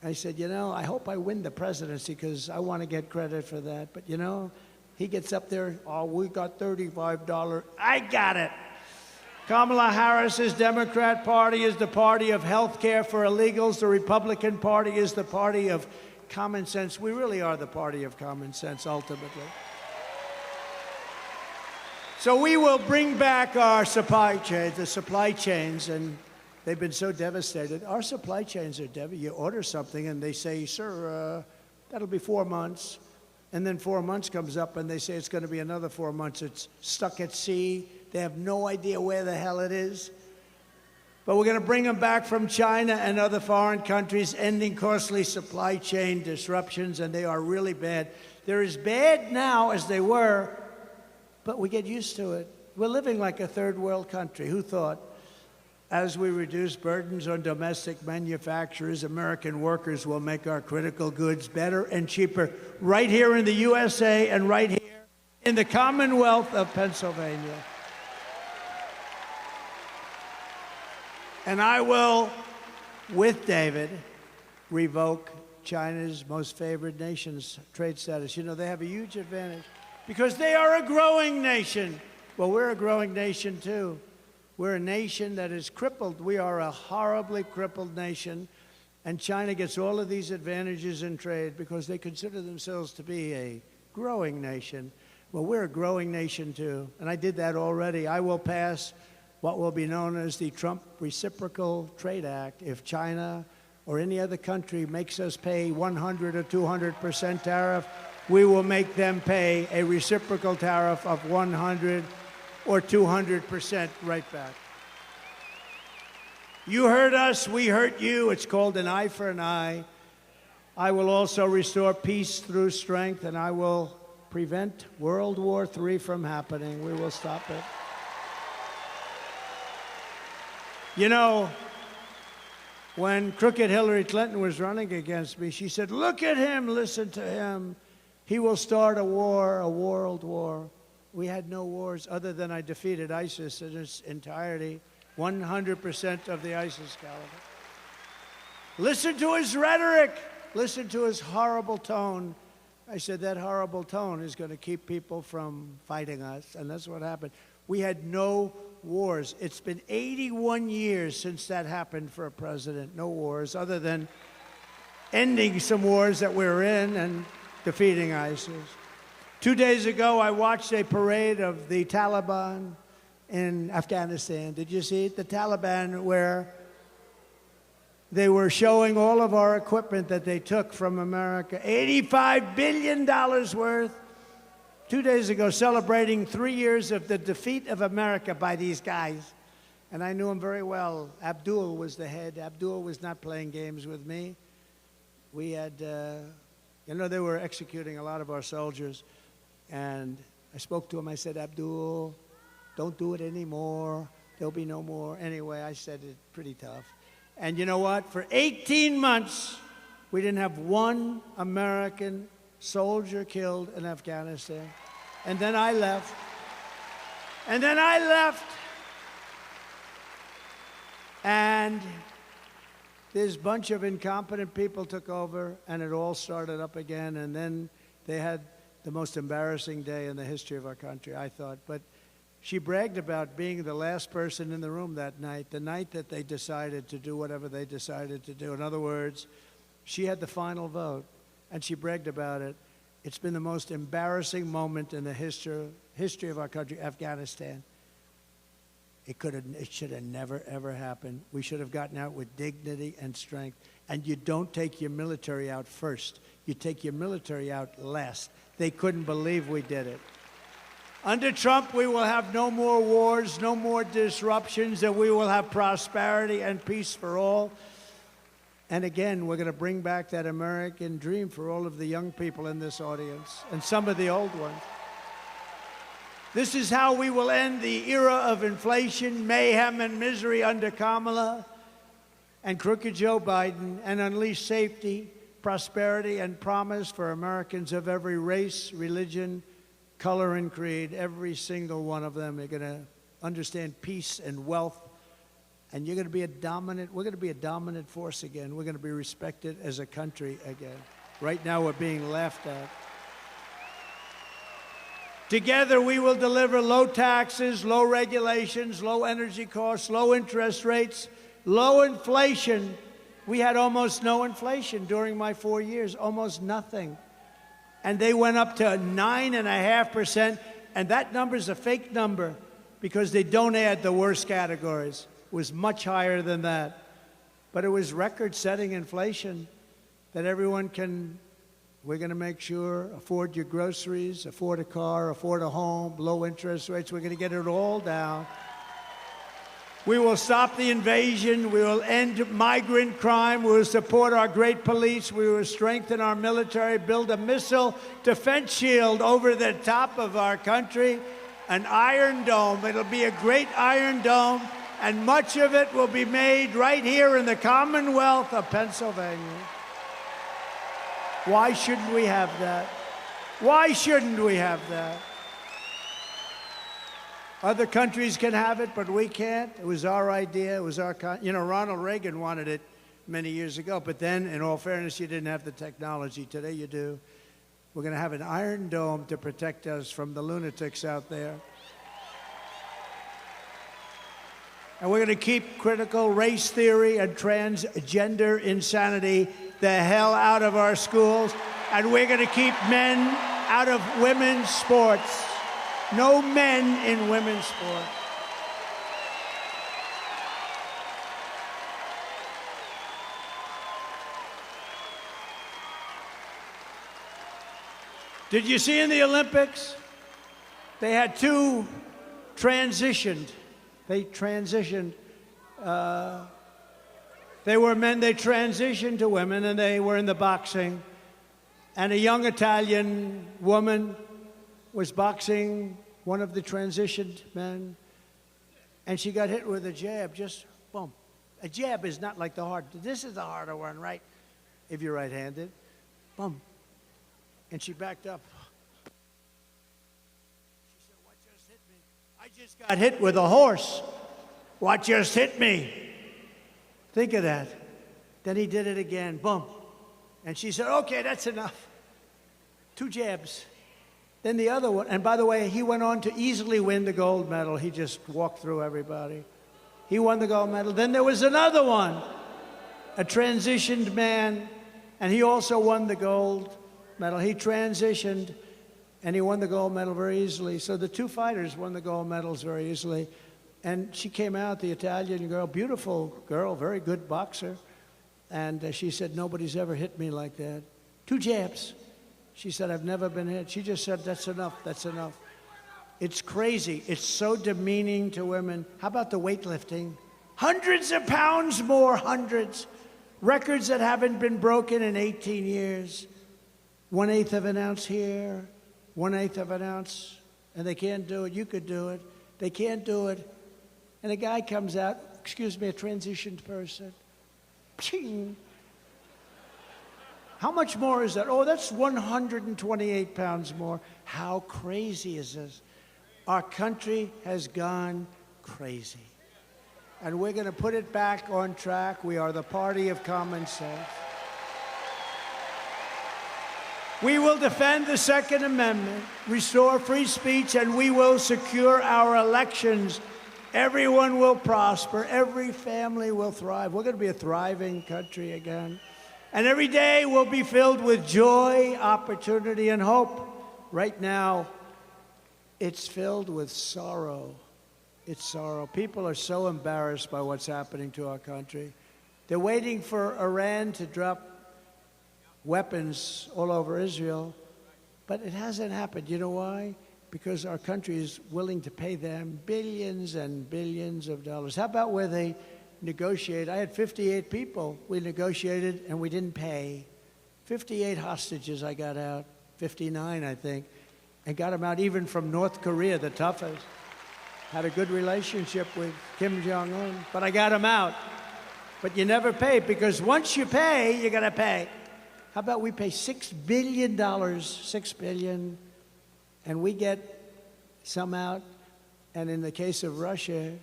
I said, you know, I hope I win the presidency because I want to get credit for that. But, you know, he gets up there, oh, we got $35. I got it. Kamala Harris's Democrat Party is the party of health care for illegals. The Republican Party is the party of common sense. We really are the party of common sense, ultimately. So we will bring back our supply chains, and they've been so devastated. Our supply chains are devastated. You order something, and they say, sir, that'll be 4 months. And then 4 months comes up, and they say it's going to be another 4 months. It's stuck at sea. They have no idea where the hell it is. But we're going to bring them back from China and other foreign countries, ending costly supply chain disruptions, and they are really bad. They're as bad now as they were, but we get used to it. We're living like a third world country. Who thought? As we reduce burdens on domestic manufacturers, American workers will make our critical goods better and cheaper right here in the USA and right here in the Commonwealth of Pennsylvania. And I will, with David, revoke China's most favored nation's trade status. You know, they have a huge advantage because they are a growing nation. Well, we're a growing nation, too. We're a nation that is crippled. We are a horribly crippled nation. And China gets all of these advantages in trade because they consider themselves to be a growing nation. Well, we're a growing nation, too. And I did that already. I will pass what will be known as the Trump Reciprocal Trade Act if China or any other country makes us pay 100 or 200% tariff, we will make them pay a reciprocal tariff of 100 or 200% right back. You hurt us, we hurt you. It's called an eye for an eye. I will also restore peace through strength, and I will prevent World War III from happening. We will stop it. You know, when crooked Hillary Clinton was running against me, she said, look at him, listen to him. He will start a war, a world war. We had no wars other than I defeated ISIS in its entirety, 100% of the ISIS caliber. Listen to his rhetoric. Listen to his horrible tone. I said, that horrible tone is going to keep people from fighting us, and that's what happened. We had no wars. It's been 81 years since that happened for a president. No wars, other than ending some wars that we were in and defeating ISIS. 2 days ago, I watched a parade of the Taliban in Afghanistan. Did you see it? The Taliban, where they were showing all of our equipment that they took from America, $85 billion worth. 2 days ago, celebrating 3 years of the defeat of America by these guys. And I knew him very well. Abdul was the head. Abdul was not playing games with me. We had, you know, they were executing a lot of our soldiers. And I spoke to him. I said, Abdul, don't do it anymore. There'll be no more. Anyway, I said it pretty tough. And you know what? For 18 months, we didn't have one American soldier killed in Afghanistan. And then I left. And then I left. And this bunch of incompetent people took over, and it all started up again. And then they had the most embarrassing day in the history of our country, I thought. But she bragged about being the last person in the room that night, the night that they decided to do whatever they decided to do. In other words, she had the final vote, and she bragged about it. It's been the most embarrassing moment in the history of our country, Afghanistan. It should have never, ever happened. We should have gotten out with dignity and strength. And you don't take your military out first. You take your military out last. They couldn't believe we did it. Under Trump, we will have no more wars, no more disruptions, and we will have prosperity and peace for all. And again, we're going to bring back that American dream for all of the young people in this audience and some of the old ones. This is how we will end the era of inflation, mayhem, and misery under Kamala and crooked Joe Biden, and unleash safety, prosperity, and promise for Americans of every race, religion, color, and creed. Every single one of them are going to understand peace and wealth, and you're going to be we're going to be a dominant force again. We're going to be respected as a country again. Right now, we're being laughed at. Together, we will deliver low taxes, low regulations, low energy costs, low interest rates, low inflation. We had almost no inflation during my 4 years, almost nothing. And they went up to 9.5%, and that number is a fake number because they don't add the worst categories. It was much higher than that. But it was record-setting inflation that everyone can. We're going to make sure, afford your groceries, afford a car, afford a home, low interest rates. We're going to get it all down. We will stop the invasion. We will end migrant crime. We will support our great police. We will strengthen our military, build a missile defense shield over the top of our country, an Iron Dome. It'll be a great Iron Dome, and much of it will be made right here in the Commonwealth of Pennsylvania. Why shouldn't we have that? Why shouldn't we have that? Other countries can have it, but we can't. It was our idea. It was our, you know, Ronald Reagan wanted it many years ago, but then, in all fairness, you didn't have the technology. Today you do. We're going to have an Iron Dome to protect us from the lunatics out there. And we're going to keep critical race theory and transgender insanity the hell out of our schools. And we're going to keep men out of women's sports. No men in women's sports. Did you see in the Olympics? They had two transitioned. They transitioned. They were men, they transitioned to women, and they were in the boxing. And a young Italian woman was boxing one of the transitioned men, and she got hit with a jab, just boom. A jab is not like the hard. This is the harder one, right? If you're right-handed. Boom. And she backed up. She said, what just hit me? I just got hit with a horse. What just hit me? Think of that. Then he did it again. Boom. And she said, okay, that's enough. 2 jabs. Then the other one, and by the way, he went on to easily win the gold medal. He just walked through everybody. He won the gold medal. Then there was another one, a transitioned man, and he also won the gold medal. He transitioned, and he won the gold medal very easily. So the 2 fighters won the gold medals very easily. And she came out, the Italian girl, beautiful girl, very good boxer. And she said, nobody's ever hit me like that. 2 jabs. She said, I've never been hit. She just said, that's enough, that's enough. It's crazy. It's so demeaning to women. How about the weightlifting? Hundreds of pounds more, hundreds. Records that haven't been broken in 18 years. 1/8 of an ounce here, 1/8 of an ounce, and they can't do it. You could do it. They can't do it. And a guy comes out, excuse me, a transitioned person. Ching. How much more is that? Oh, that's 128 pounds more. How crazy is this? Our country has gone crazy. And we're going to put it back on track. We are the party of common sense. We will defend the Second Amendment, restore free speech, and we will secure our elections. Everyone will prosper. Every family will thrive. We're going to be a thriving country again. And every day will be filled with joy, opportunity, and hope. Right now, it's filled with sorrow. It's sorrow. People are so embarrassed by what's happening to our country. They're waiting for Iran to drop weapons all over Israel, but it hasn't happened. You know why? Because our country is willing to pay them billions and billions of dollars. How about where they negotiate? I had 58 people. We negotiated and we didn't pay. 58 hostages I got out, 59 I think, and got them out even from North Korea, the toughest. Had a good relationship with Kim Jong-un, but I got them out. But you never pay, because once you pay, you gotta pay. How about we pay $6 billion, $6 billion, and we get some out, and in the case of Russia,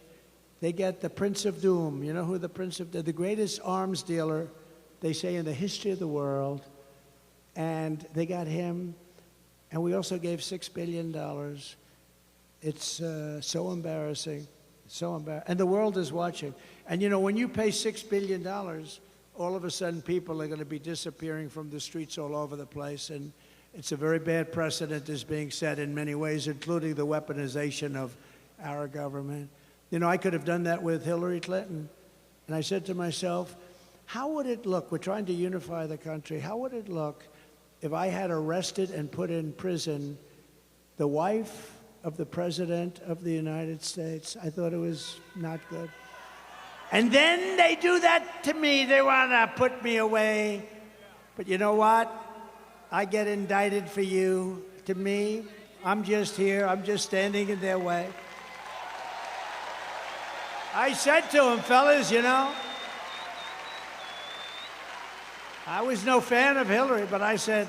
they get the Prince of Doom. You know who the Prince of Doom, the greatest arms dealer, they say, in the history of the world, and they got him, and we also gave $6 billion. It's so embarrassing, so embarrassing, and the world is watching. And you know, when you pay $6 billion, all of a sudden people are going to be disappearing from the streets all over the place, and it's a very bad precedent is being set in many ways, including the weaponization of our government. You know, I could have done that with Hillary Clinton, and I said to myself, how would it look? We're trying to unify the country. How would it look if I had arrested and put in prison the wife of the President of the United States? I thought it was not good. And then they do that to me. They want to put me away. But you know what? I get indicted for you. To me, I'm just here. I'm just standing in their way. I said to them, fellas, you know, I was no fan of Hillary, but I said,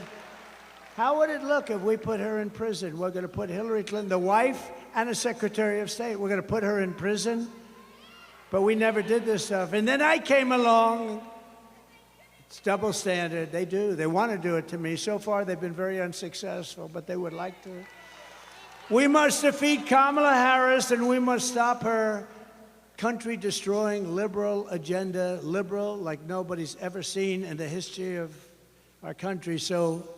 how would it look if we put her in prison? We're going to put Hillary Clinton, the wife and a Secretary of State, we're going to put her in prison. But we never did this stuff. And then I came along. It's double standard. They do. They want to do it to me. So far, they've been very unsuccessful, but they would like to. We must defeat Kamala Harris, and we must stop her country-destroying liberal agenda, liberal like nobody's ever seen in the history of our country. So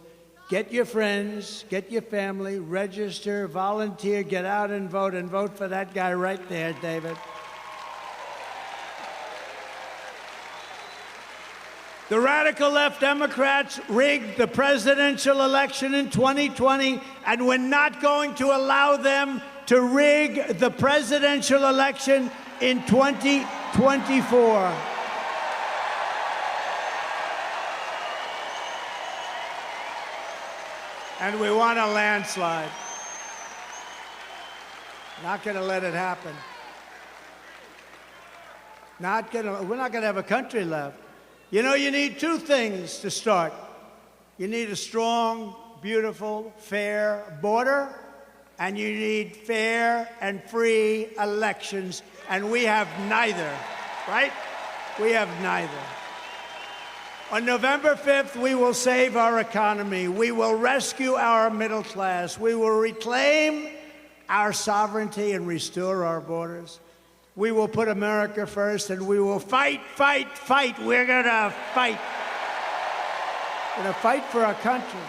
get your friends, get your family, register, volunteer, get out and vote for that guy right there, David. The radical left Democrats rigged the presidential election in 2020, and we're not going to allow them to rig the presidential election in 2024. And we want a landslide. Not going to let it happen. We're not going to have a country left. You know, you need two things to start. You need a strong, beautiful, fair border, and you need fair and free elections, and we have neither, right? We have neither. On November 5th, we will save our economy. We will rescue our middle class. We will reclaim our sovereignty and restore our borders. We will put America first, and we will fight, fight, fight. We're going to fight. We're going to fight for our country.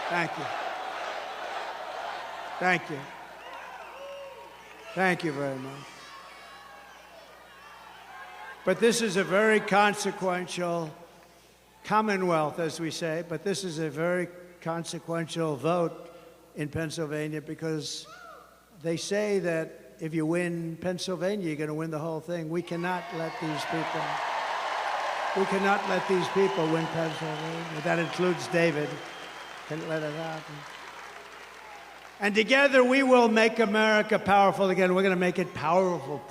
Thank you. Thank you. Thank you very much. But this is a very consequential Commonwealth, as we say, but this is a very consequential vote in Pennsylvania because they say that if you win Pennsylvania, you're going to win the whole thing. We cannot let these people win Pennsylvania. That includes David. Can't let it happen. And together we will make America powerful again. We're going to make it powerful.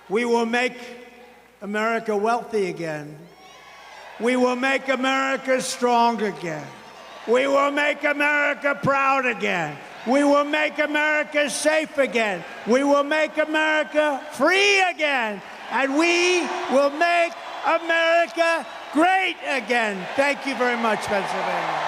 We will make America wealthy again. We will make America strong again. We will make America proud again. We will make America safe again. We will make America free again. And we will make America great again. Thank you very much, Pennsylvania.